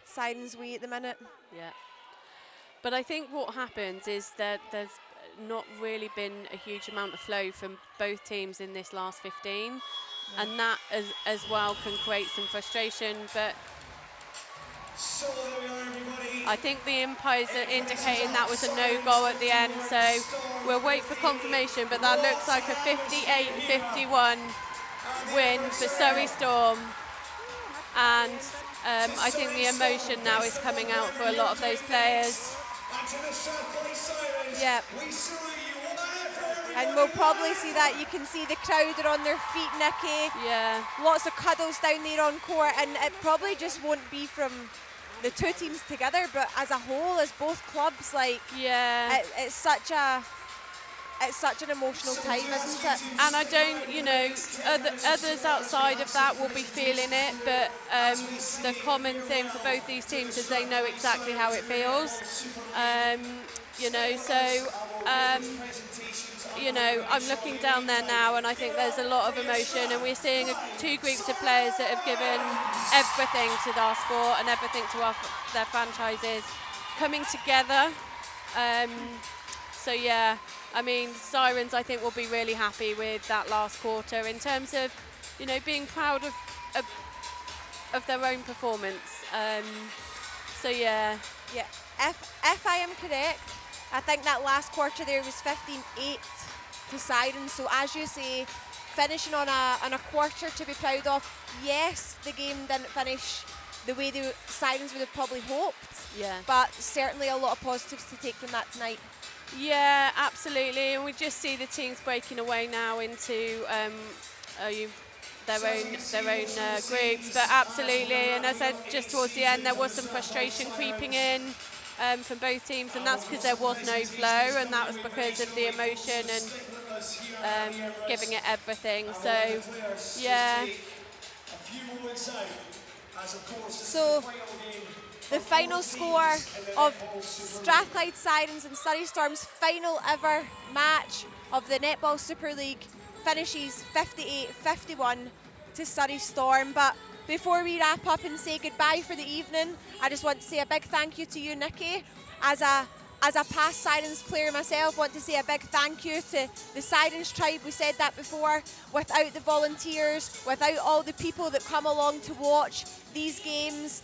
Siren's way at the minute. Yeah. But I think what happens is that there's not really been a huge amount of flow from both teams in this last 15. And that as well can create some frustration. But I think the umpires are indicating that was a no-goal at the end. So we'll wait for confirmation. But that looks like a 58-51 win for Surrey Storm. And I think the emotion now is coming out for a lot of those players. Yeah. And we'll probably see that. You can see the crowd are on their feet, Nikki. Yeah. Lots of cuddles down there on court, and it probably just won't be from the two teams together, but as a whole, as both clubs, like, it's such an emotional time, isn't it? And I don't, you know, others outside of that will be feeling it, but the common thing for both these teams is they know exactly how it feels. You know, so, you know, I'm looking down there now and I think there's a lot of emotion, and we're seeing two groups of players that have given everything to our sport and everything to their franchises coming together. So yeah, I mean, Sirens I think will be really happy with that last quarter in terms of, you know, being proud of their own performance. So yeah. Yeah, if I am correct, I think that last quarter there was 15-8 to Sirens. So as you say, finishing on a quarter to be proud of. Yes, the game didn't finish the way the Sirens would have probably hoped. Yeah. But certainly a lot of positives to take from that tonight. Yeah, absolutely, and we just see the teams breaking away now into their own groups. But absolutely, and as I said just towards the end, there was some frustration creeping in from both teams, and that's because there was no flow, and that was because of the emotion and giving it everything. So, yeah. So, the final score of Strathclyde Sirens and Surrey Storm's final ever match of the Netball Super League finishes 58-51 to Surrey Storm. But before we wrap up and say goodbye for the evening, I just want to say a big thank you to you, Nikki. As a past Sirens player myself, I want to say a big thank you to the Sirens tribe. We said that before. Without the volunteers, without all the people that come along to watch these games,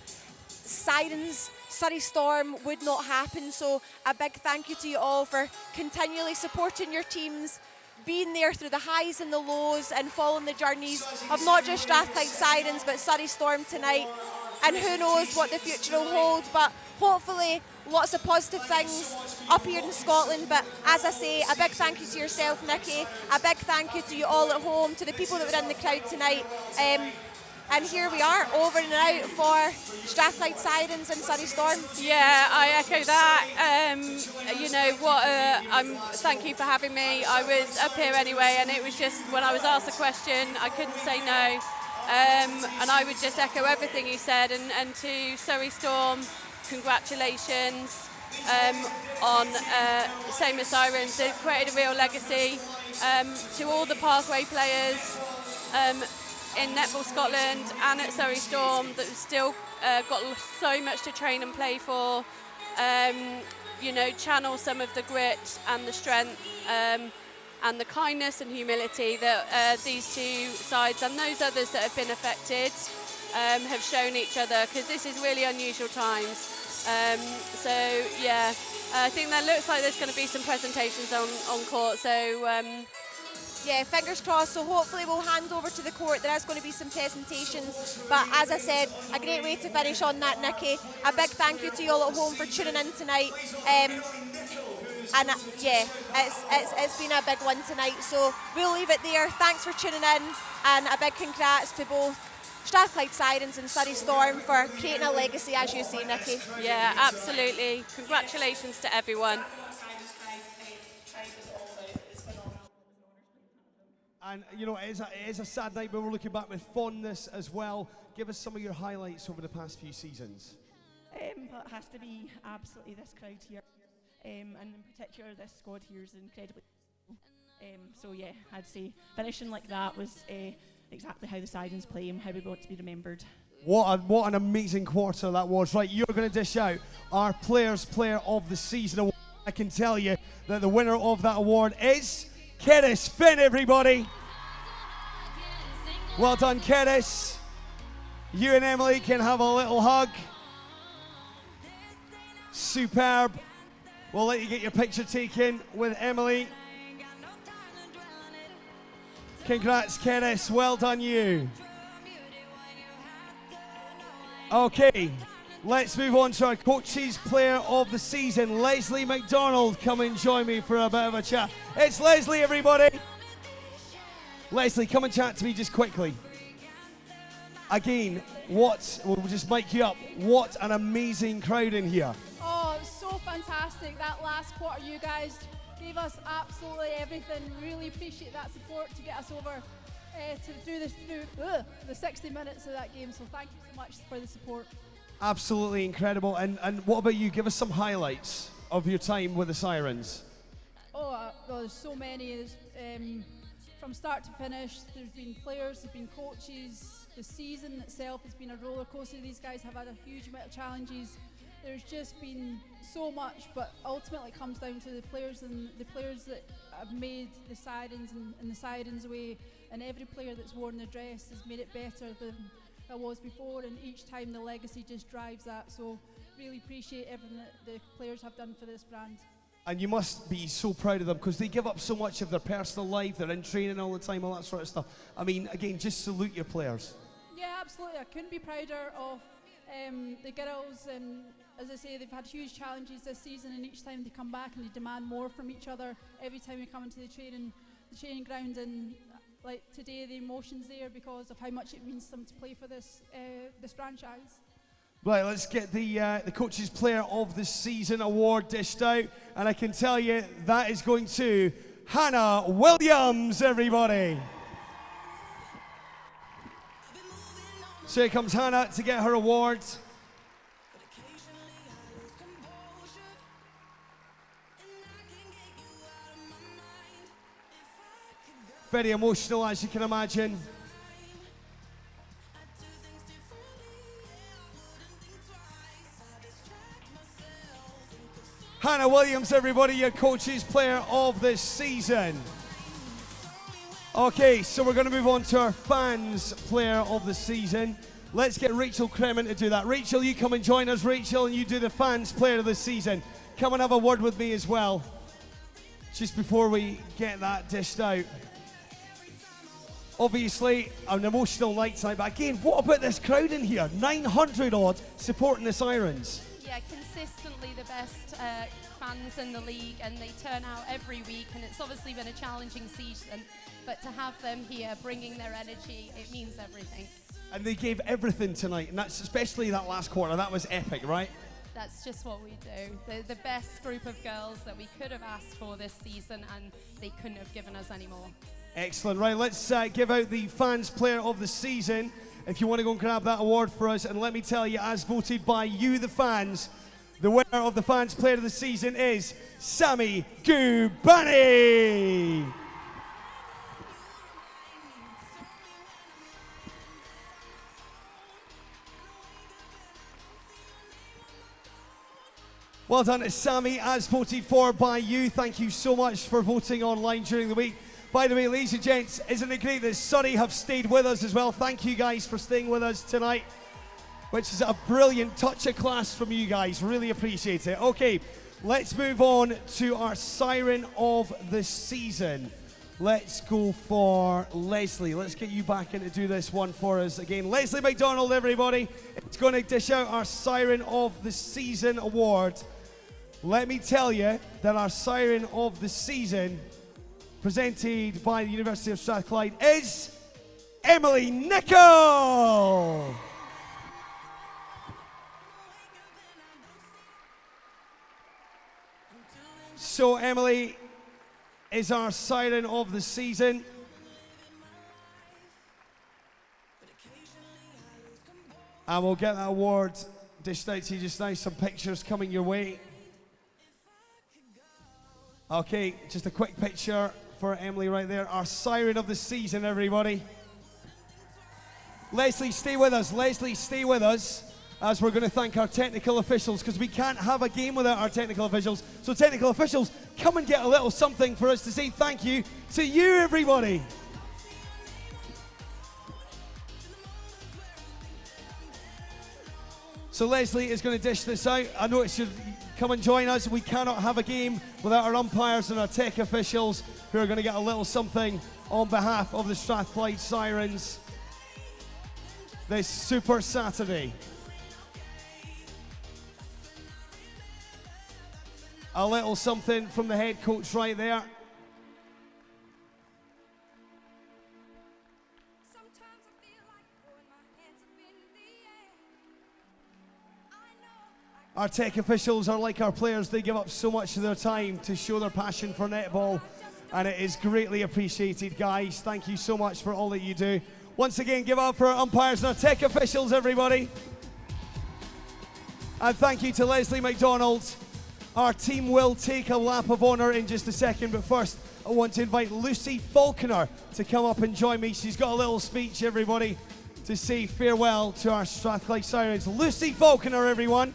Sirens, Surrey Storm would not happen. So a big thank you to you all for continually supporting your teams, being there through the highs and the lows and following the journeys of not just Strathclyde Sirens but Surrey Storm tonight. And who knows what the future will hold, but hopefully lots of positive things up here in Scotland. But as I say, a big thank you to yourself, Nikki, a big thank you to you all at home, to the people that were in the crowd tonight. And here we are, over and out for Strathclyde Sirens and Surrey Storm. Yeah, I echo that. You know what? Thank you for having me. I was up here anyway, and it was just when I was asked the question, I couldn't say no. And I would just echo everything you said. And to Surrey Storm, congratulations on same as Sirens. They've created a real legacy. To all the Pathway players. in Netball Scotland and at Surrey Storm that have still got so much to train and play for. You know, channel some of the grit and the strength and the kindness and humility that these two sides and those others that have been affected have shown each other, because this is really unusual times. So yeah, I think that looks like there's going to be some presentations on court. So yeah, fingers crossed. So hopefully we'll hand over to the court. There is going to be some presentations. But as I said, a great way to finish on that, Nikki. A big thank you to you all at home for tuning in tonight. And yeah, it's been a big one tonight. So we'll leave it there. Thanks for tuning in. And a big congrats to both Strathclyde Sirens and Surrey Storm for creating a legacy, as you say, Nikki. Yeah, absolutely. Congratulations to everyone. And, you know, it is a sad night, but we're looking back with fondness as well. Give us some of your highlights over the past few seasons. Well, it has to be absolutely this crowd here. And in particular, this squad here is incredibly so, yeah, I'd say finishing like that was exactly how the Sirens play and how we want to be remembered. What an amazing quarter that was. Right, you're going to dish out our Players' Player of the Season award. I can tell you that the winner of that award is Keris Finn, everybody. Well done, Keris. You and Emily can have a little hug. Superb. We'll let you get your picture taken with Emily. Congrats, Keris. Well done, you. Okay, let's move on to our Coaches' Player of the Season. Leslie McDonald, come and join me for a bit of a chat. It's Leslie, everybody. Leslie, come and chat to me just quickly. Again, we'll just mic you up. What an amazing crowd in here. Oh, it was so fantastic. That last quarter, you guys gave us absolutely everything. Really appreciate that support to get us over through the 60 minutes of that game. So thank you so much for the support. Absolutely incredible. And what about you? Give us some highlights of your time with the Sirens. Oh, well, there's so many. From start to finish, there's been players, there's been coaches. The season itself has been a roller coaster. These guys have had a huge amount of challenges. There's just been so much, but ultimately it comes down to the players and the players that have made the Sirens and the Sirens way. And every player that's worn the dress has made it better than it was before. And each time the legacy just drives that. So really appreciate everything that the players have done for this brand. And you must be so proud of them, because they give up so much of their personal life. They're in training all the time, all that sort of stuff. I mean, again, just salute your players. Yeah, absolutely. I couldn't be prouder of the girls. And as I say, they've had huge challenges this season, and each time they come back and they demand more from each other. Every time we come into the training ground, and like today, the emotion's there because of how much it means to them to play for this franchise. Right, let's get the Coaches' Player of the Season award dished out. And I can tell you that is going to Hannah Williams, everybody. So here comes Hannah to get her award. Very emotional, as you can imagine. Hannah Williams, everybody, your Coaches' Player of the Season. Okay, so we're going to move on to our Fans Player of the Season. Let's get Rachel Kremen to do that. Rachel, you come and join us, Rachel, and you do the Fans Player of the Season. Come and have a word with me as well, just before we get that dished out. Obviously, an emotional night tonight, but again, what about this crowd in here? 900 odd supporting the Sirens. Yeah, consistently the best fans in the league, and they turn out every week, and it's obviously been a challenging season, but to have them here bringing their energy, it means everything. And they gave everything tonight, and that's especially that last quarter. That was epic, right? That's just what we do. The best group of girls that we could have asked for this season, and they couldn't have given us any more. Excellent. Right, let's give out the Fans Player of the Season. If you want to go and grab that award for us, and let me tell you, as voted by you, the fans, the winner of the Fans Player of the Season is Sammy Gubani. Well done to Sammy, as voted for by you. Thank you so much for voting online during the week. By the way, ladies and gents, isn't it great that Surrey have stayed with us as well? Thank you guys for staying with us tonight, which is a brilliant touch of class from you guys. Really appreciate it. Okay, let's move on to our Siren of the Season. Let's go for Leslie. Let's get you back in to do this one for us again. Leslie McDonald, everybody. It's going to dish out our Siren of the Season award. Let me tell you that our Siren of the Season, presented by the University of Strathclyde, is Emily Nicol. So Emily is our Siren of the Season. And we'll get that award dished out to you just now. Some pictures coming your way. Okay, just a quick picture for Emily right there. Our Siren of the Season, everybody. Leslie, stay with us. Leslie, stay with us, as we're going to thank our technical officials, because we can't have a game without our technical officials. So technical officials, come and get a little something for us to say thank you to you, everybody. So Leslie is going to dish this out. I know it should come and join us. We cannot have a game without our umpires and our tech officials, who are going to get a little something on behalf of the Strathclyde Sirens this Super Saturday. A little something from the head coach right there. Our tech officials are like our players. They give up so much of their time to show their passion for netball, and it is greatly appreciated, guys. Thank you so much for all that you do. Once again, give up for our umpires and our tech officials, everybody. And thank you to Leslie McDonald. Our team will take a lap of honour in just a second, but first I want to invite Lucy Falconer to come up and join me. She's got a little speech, everybody, to say farewell to our Strathclyde Sirens. Lucy Falconer, everyone.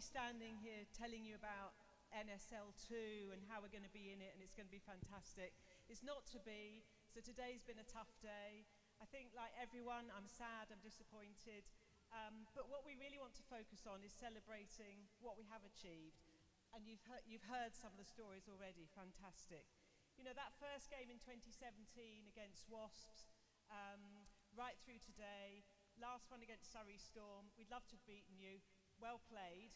Standing here telling you about NSL2 and how we're going to be in it, and it's going to be fantastic. It's not to be. So today's been a tough day. I think, like everyone, I'm sad, I'm disappointed. But what we really want to focus on is celebrating what we have achieved. And you've heard some of the stories already. Fantastic. You know, that first game in 2017 against Wasps, right through today, last one against Surrey Storm. We'd love to have beaten you. Well played.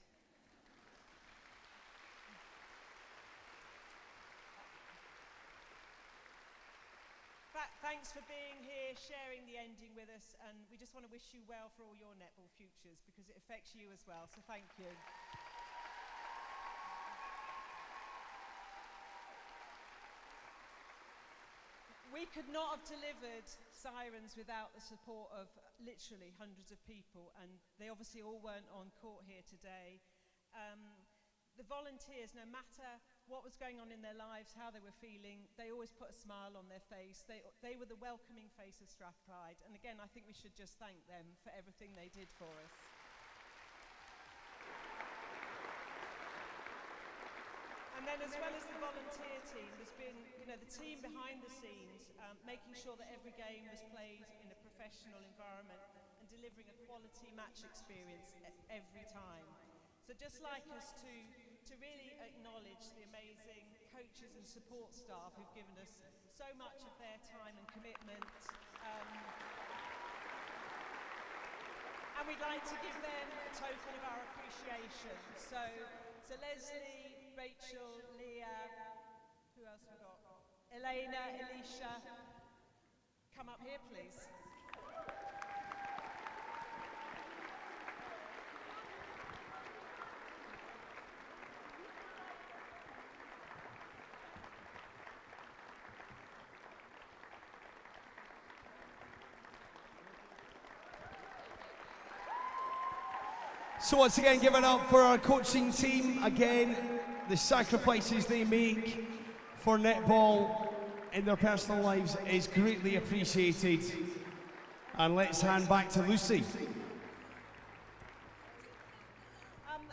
Thanks for being here, sharing the ending with us, and we just want to wish you well for all your netball futures, because it affects you as well, so thank you. We could not have delivered Sirens without the support of literally hundreds of people, and they obviously all weren't on court here today. The volunteers, no matter what was going on in their lives, how they were feeling, they always put a smile on their face. They were the welcoming face of Strathclyde, and again, I think we should just thank them for everything they did for us. And then, as well as the volunteer team, there's been, you know, the team behind the scenes, making sure that every game was played in a professional environment and delivering a quality match experience every time. So just like us to really acknowledge the amazing coaches and support staff who've given us so much of their time and commitment. And we'd like to give them a token of our appreciation. So Leslie, Rachel, Leah, who else have we got? Elena, Alicia, come up here please. So once again, give it up for our coaching team. Again, the sacrifices they make for netball in their personal lives is greatly appreciated. And let's hand back to Lucy.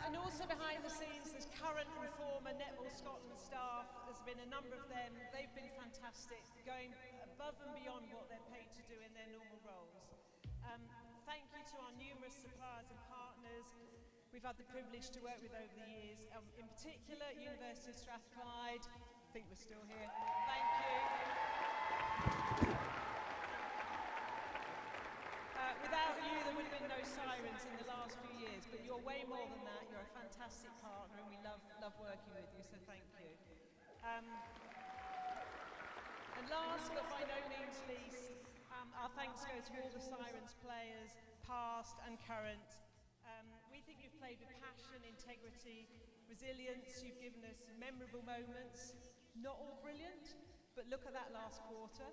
And also behind the scenes, there's current and former Netball Scotland staff. There's been a number of them. They've been fantastic, going above and beyond what they're paid to do in their normal roles. Thank you to our numerous suppliers and partners we've had the privilege to work with over the years. In particular, University of Strathclyde. I think we're still here. Thank you. Without you, there would have been no Sirens in the last few years, but you're way more than that. You're a fantastic partner, and we love working with you, so thank you. And last but by no means least, our thanks go to all the Sirens players, past and current. We think you've played with passion, integrity, resilience. You've given us memorable moments, not all brilliant, but look at that last quarter.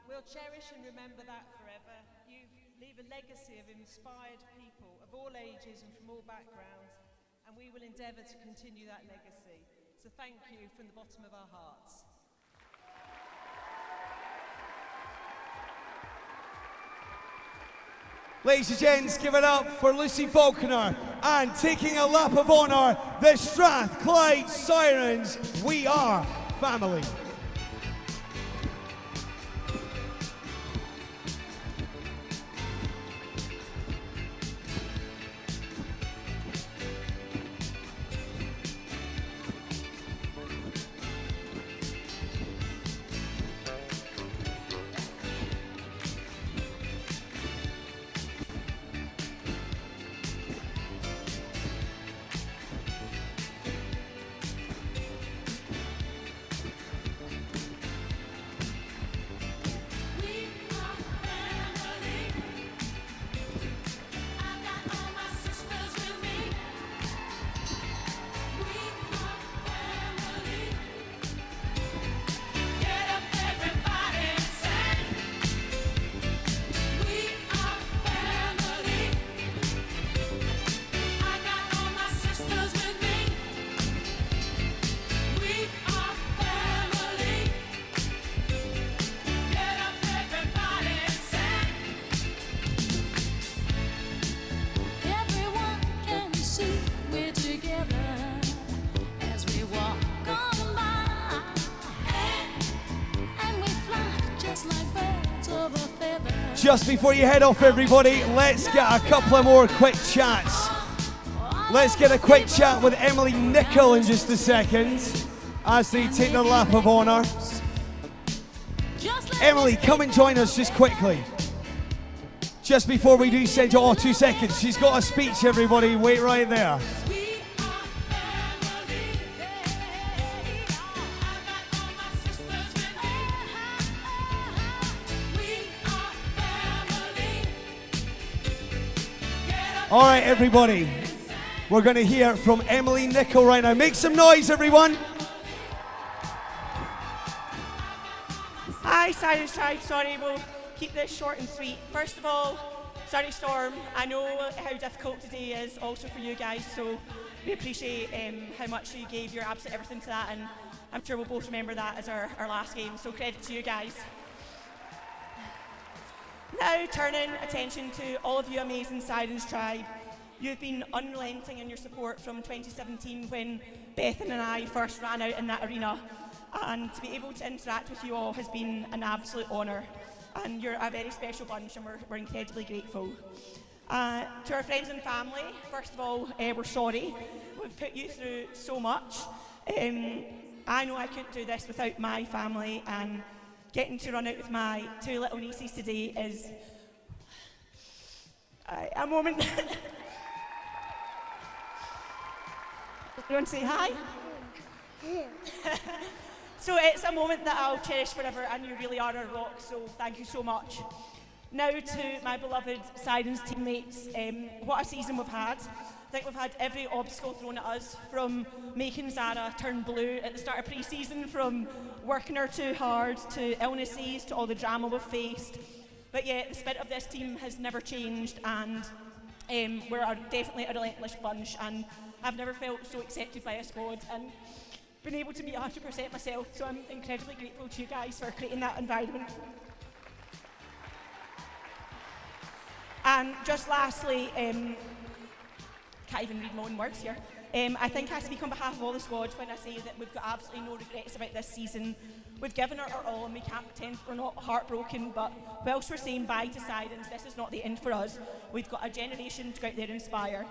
We'll cherish and remember that forever. You leave a legacy of inspired people of all ages and from all backgrounds, and we will endeavour to continue that legacy. So thank you from the bottom of our hearts. Ladies and gents, give it up for Lucy Falconer, and taking a lap of honour, the Strathclyde Sirens. We are family. Just before you head off, everybody, let's get a couple of more quick chats. Let's get a quick chat with Emily Nicol in just a second as they take their lap of honour. Emily, come and join us just quickly. Just before we do send you, 2 seconds. She's got a speech, everybody. Wait right there. All right, everybody, we're going to hear from Emily Nicol right now. Make some noise, everyone. Hi, Sirens Tribe. Sorry, we'll keep this short and sweet. First of all, Surrey Storm, I know how difficult today is also for you guys, so we appreciate how much you gave your absolute everything to that, and I'm sure we'll both remember that as our last game, so credit to you guys. Now turning attention to all of you amazing Sirens Tribe. You've been unrelenting in your support from 2017 when Bethan and I first ran out in that arena, and to be able to interact with you all has been an absolute honour, and you're a very special bunch, and we're incredibly grateful. To our friends and family, first of all, we're sorry. We've put you through so much. I know I couldn't do this without my family, and getting to run out with my 2 little nieces today is a moment. You want to say hi? So it's a moment that I'll cherish forever, and you really are a rock, so thank you so much. Now to my beloved Sirens teammates, what a season we've had. I think we've had every obstacle thrown at us, from making Zara turn blue at the start of pre-season, from working her too hard, to illnesses, to all the drama we've faced. But yet the spirit of this team has never changed, and we're definitely a relentless bunch, and I've never felt so accepted by a squad. And been able to be 100% myself, so I'm incredibly grateful to you guys for creating that environment. And just lastly, can't even read my own words here. I think I speak on behalf of all the squad when I say that we've got absolutely no regrets about this season. We've given it our all and we can't pretend we're not heartbroken, but whilst we're saying bye to Sirens, this is not the end for us. We've got a generation to go out there and inspire.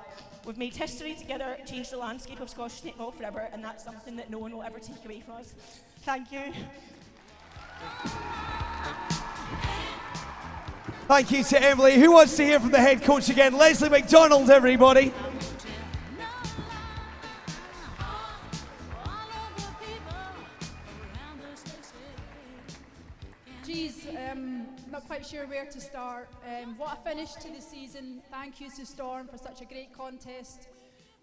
We've made history together, changed the landscape of Scottish netball forever, and that's something that no one will ever take away from us. Thank you. Thank you to Emily. Who wants to hear from the head coach again? Leslie McDonald, everybody. Not quite sure where to start. What a finish to the season. Thank you to Storm for such a great contest.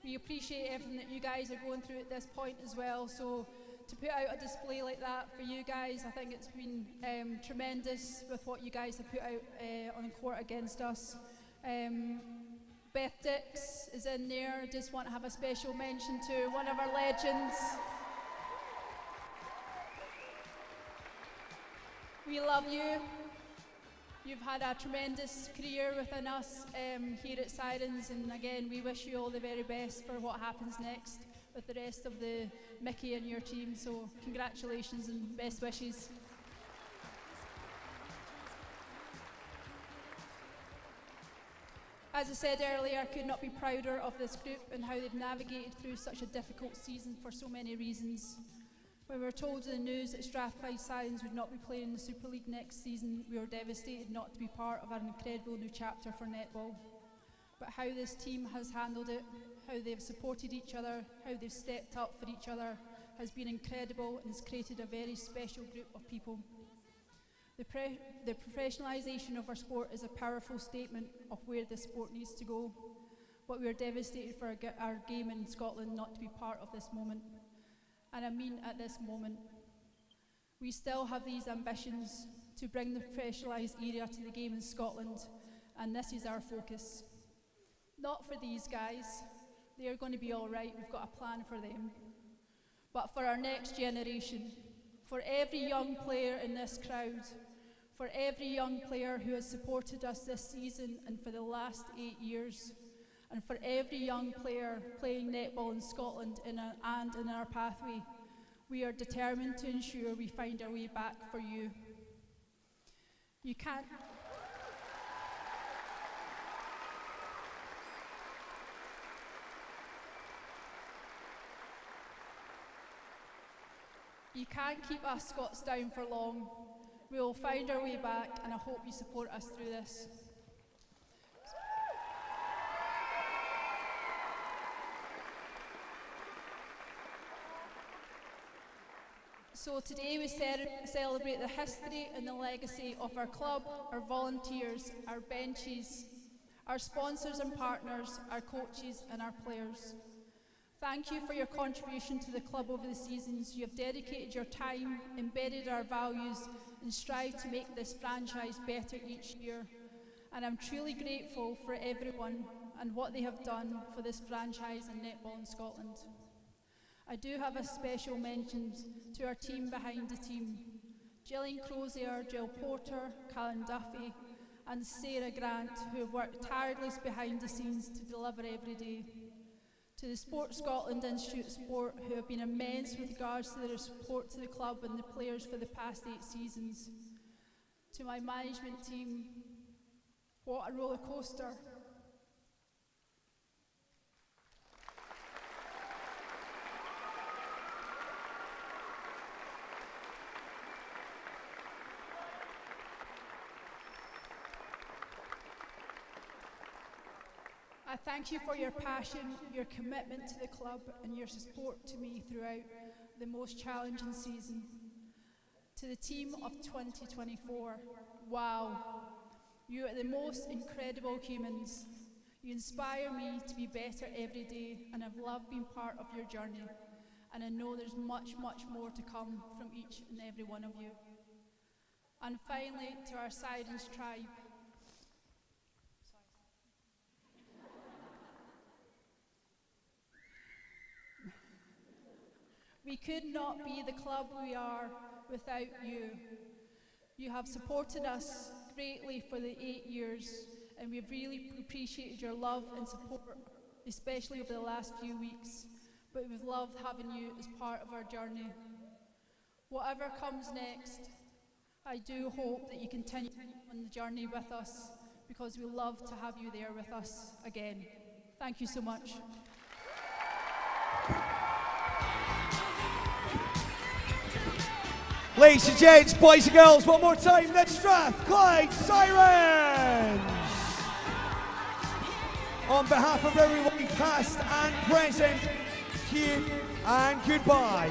We appreciate everything that you guys are going through at this point as well. So to put out a display like that for you guys, I think it's been tremendous with what you guys have put out on the court against us. Beth Dix is in there. Just want to have a special mention to one of our legends. We love you. You've had a tremendous career within us here at Sirens, and again, we wish you all the very best for what happens next with the rest of the Mickey and your team. So congratulations and best wishes. As I said earlier, I could not be prouder of this group and how they've navigated through such a difficult season for so many reasons. When we were told in the news that Strathclyde Sirens would not be playing in the Super League next season, we were devastated not to be part of an incredible new chapter for netball. But how this team has handled it, how they've supported each other, how they've stepped up for each other, has been incredible and has created a very special group of people. The professionalisation of our sport is a powerful statement of where this sport needs to go, but we are devastated for our game in Scotland not to be part of this moment. And I mean at this moment. We still have these ambitions to bring the professionalised area to the game in Scotland, and this is our focus. Not for these guys, they are going to be all right, we've got a plan for them. But for our next generation, for every young player in this crowd, for every young player who has supported us this season and for the last 8 years, and for every young player playing netball in Scotland and in our pathway, we are determined to ensure we find our way back for you. You can't keep us Scots down for long. We will find our way back, and I hope you support us through this. So today we celebrate the history and the legacy of our club, our volunteers, our benches, our sponsors and partners, our coaches and our players. Thank you for your contribution to the club over the seasons. You have dedicated your time, embedded our values, and strived to make this franchise better each year. And I'm truly grateful for everyone and what they have done for this franchise and netball in Scotland. I do have a special mention to our team behind the team. Gillian Crozier, Jill Porter, Callan Duffy, and Sarah Grant, who have worked tirelessly behind the scenes to deliver every day. To the Sport Scotland Institute of Sport, who have been immense with regards to their support to the club and the players for the past 8 seasons. To my management team, what a roller coaster. I thank you for your passion, your commitment to the club, and your support to me throughout the most challenging season. To the team of 2024, wow, you are the most incredible humans. You inspire me to be better every day, and I've loved being part of your journey. And I know there's much, much more to come from each and every one of you. And finally, to our Sirens tribe, We could not be the club we are without you. You have supported us greatly for the 8 years, and we've really appreciated your love and support, especially over the last few weeks. But we've loved having you as part of our journey. Whatever comes next, I do hope that you continue on the journey with us, because we love to have you there with us again. Thank you so much. Ladies and gents, boys and girls, one more time, the Strathclyde Sirens! On behalf of everyone past and present, thank you and goodbye.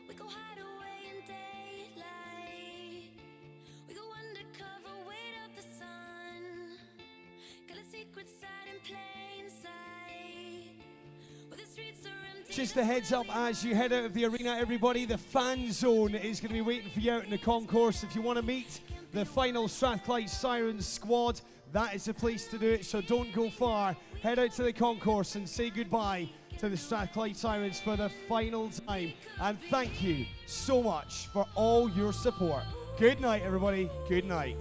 We go hide away in daylight. We go undercover, wait up the sun. Got a secret side in plain sight. Where the streets are empty. Just a heads up as you head out of the arena, everybody, the fan zone is going to be waiting for you out in the concourse. If you want to meet the final Strathclyde Sirens squad, that is the place to do it, so don't go far. Head out to the concourse and say goodbye to the Strathclyde Sirens for the final time. And thank you so much for all your support. Good night, everybody. Good night.